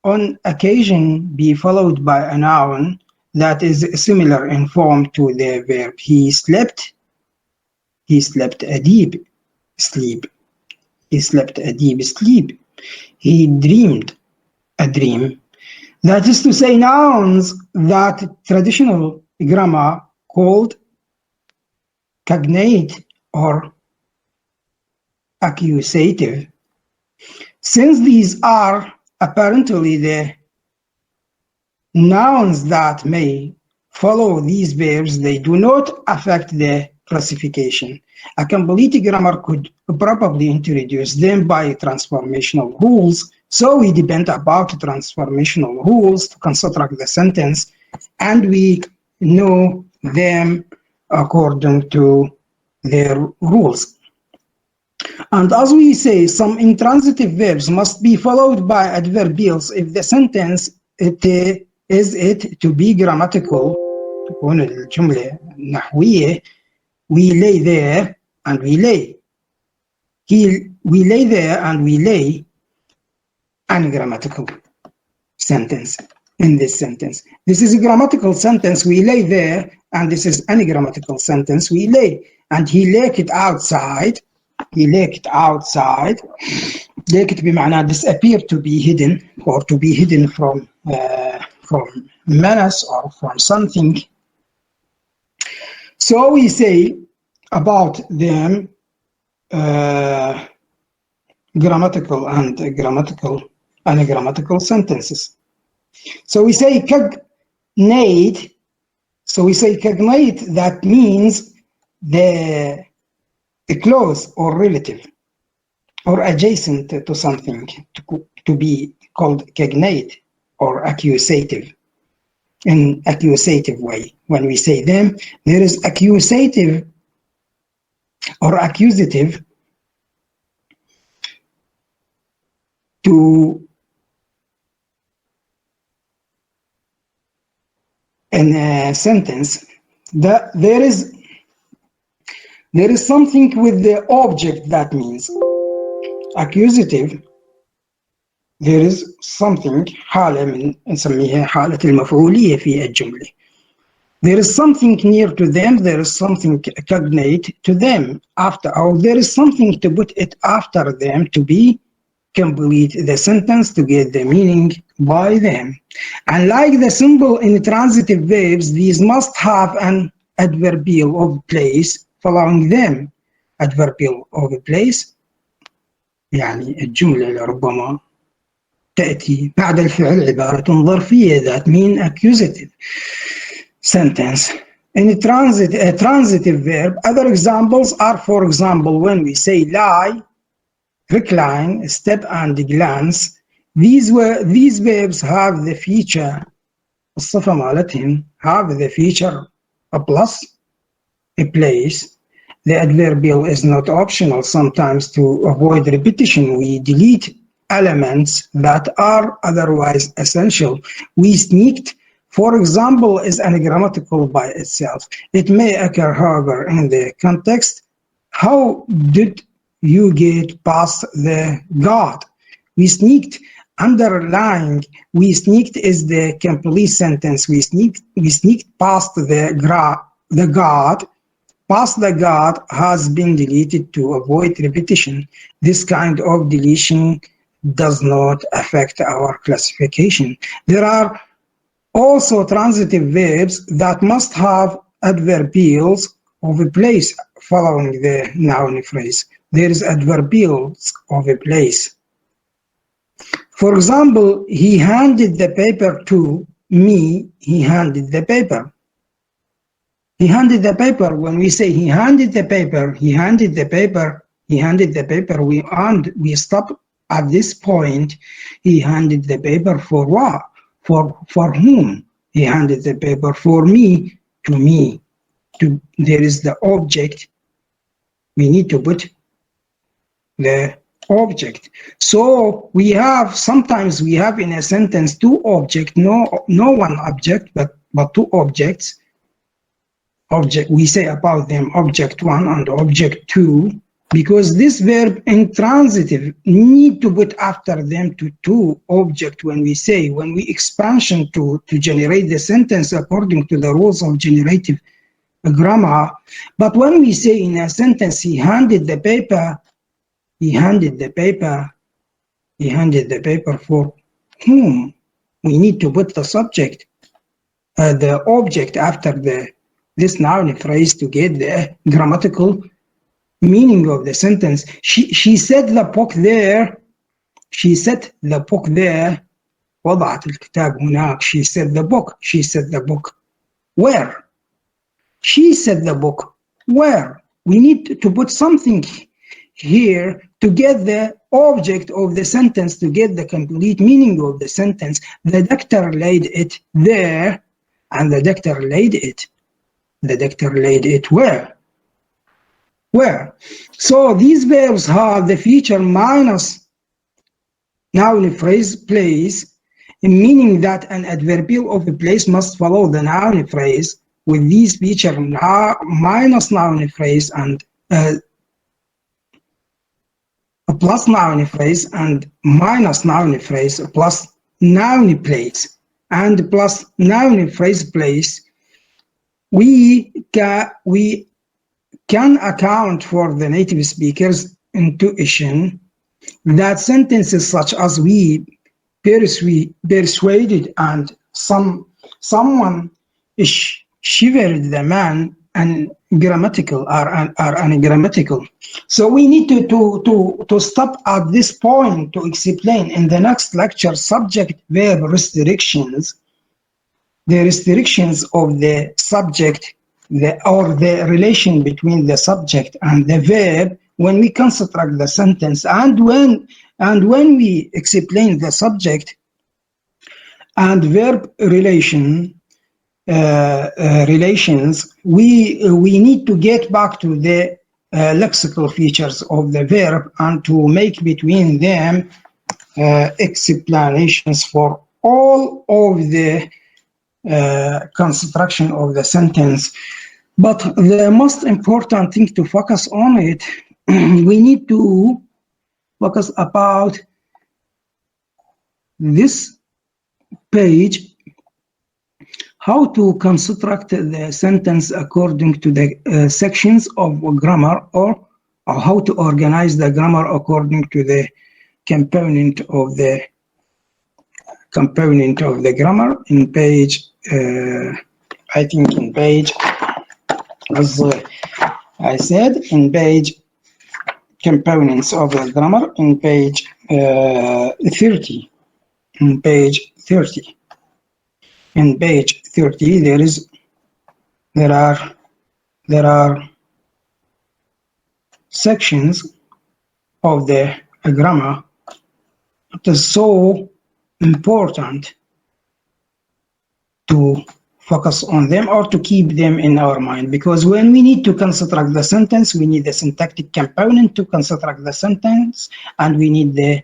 on occasion be followed by a noun that is similar in form to the verb. He slept a deep sleep. He slept a deep sleep. He dreamed a dream. That is to say, nouns that traditional grammar called cognate or accusative. Since these are apparently the nouns that may follow these verbs, they do not affect the classification. A complete grammar could probably introduce them by transformational rules. So we depend about transformational rules to construct the sentence, and we know them according to their rules. And as we say, some intransitive verbs must be followed by adverbials if the sentence is it to be grammatical. تكون الجملة نحوية. We lay there and we lay. We lay there and we lay. Ungrammatical sentence in this sentence. This is a grammatical sentence. We lay there, and this is ungrammatical sentence. We lay, and he lay it outside. He lay it outside. Lay it بمعنى disappear, to be hidden, or to be hidden from menace or from something. So we say about them grammatical and ungrammatical sentences. So we say cognate. So we say cognate, that means the close or relative or adjacent to something, to be called cognate or accusative. In accusative way, when we say them, there is accusative or accusative to in a sentence, that there is something with the object. That means accusative. There is something حالة من نسميها حالة المفعولية في الجملة. There is something near to them, there is something cognate to them after, or there is something to put it after them to be complete the sentence, to get the meaning by them. And like the simple intransitive verbs, these must have an adverbial of place following them. Adverbial of place يعني الجملة اللي ربما تأتي بعد الفعل عبارة ظرفية that mean accusative sentence. In a transitive verb, other examples are, for example, when we say lie, recline, step, and glance. These verbs have the feature, الصفة مالتهم have the feature a plus, a place. The adverbial is not optional. Sometimes to avoid repetition, we delete elements that are otherwise essential. We sneaked, for example, is anagrammatical by itself. It may occur, however, in the context. How did you get past the guard? We sneaked. Underlying, we sneaked is the complete sentence. We sneaked past the guard. Past the guard has been deleted to avoid repetition. This kind of deletion does not affect our classification. There are also transitive verbs that must have adverbials of a place following the noun phrase. There is adverbials of a place. For example, he handed the paper to me. He handed the paper. He handed the paper. When we say he handed the paper, he handed the paper, he handed the paper, we stop at this point. He handed the paper for what? For whom? He handed the paper for me, to me. There is the object. We need to put the object. So sometimes we have in a sentence two objects, no one object, but two objects. We say about them object 1 and object 2, because this verb intransitive need to put after them two object when we expansion to generate the sentence according to the rules of generative grammar. But when we say in a sentence, he handed the paper, he handed the paper, he handed the paper for whom? We need to put the subject, the object after this noun phrase to get the grammatical meaning of the sentence. She said the book there. She said the book there. وضعت الكتاب هناك. She said the book. She said the book. Where? She said the book. Where? We need to put something here to get the object of the sentence, to get the complete meaning of the sentence. The doctor laid it there, and the doctor laid it. The doctor laid it where? Where? So these verbs have the feature minus noun phrase place, meaning that an adverbial of a place must follow the noun phrase with these feature minus noun phrase and a plus noun phrase and minus noun phrase plus noun place and plus noun phrase place. We can account for the native speaker's intuition that sentences such as we persuaded and someone shivered the man and grammatical are ungrammatical. So we need to stop at this point to explain in the next lecture subject verb restrictions. The restrictions of the subject, or the relation between the subject and the verb when we construct the sentence, and when we explain the subject and verb relations, we need to get back to the lexical features of the verb and to make between them explanations for all of the construction of the sentence. But the most important thing to focus on it, we need to focus about this page, how to construct the sentence according to the sections of grammar, or how to organize the grammar according to the component of the grammar in page, I think in page, as I said, in page components of the grammar in page 30. In page 30. In page 30, there are sections of the grammar. It is so important to focus on them or to keep them in our mind, because when we need to construct the sentence, we need the syntactic component to construct the sentence, and we need the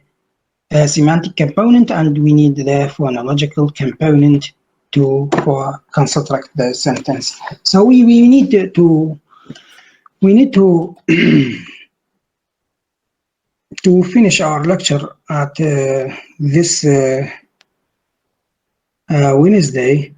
semantic component, and we need the phonological component to construct the sentence. So we need to to finish our lecture at this Wednesday.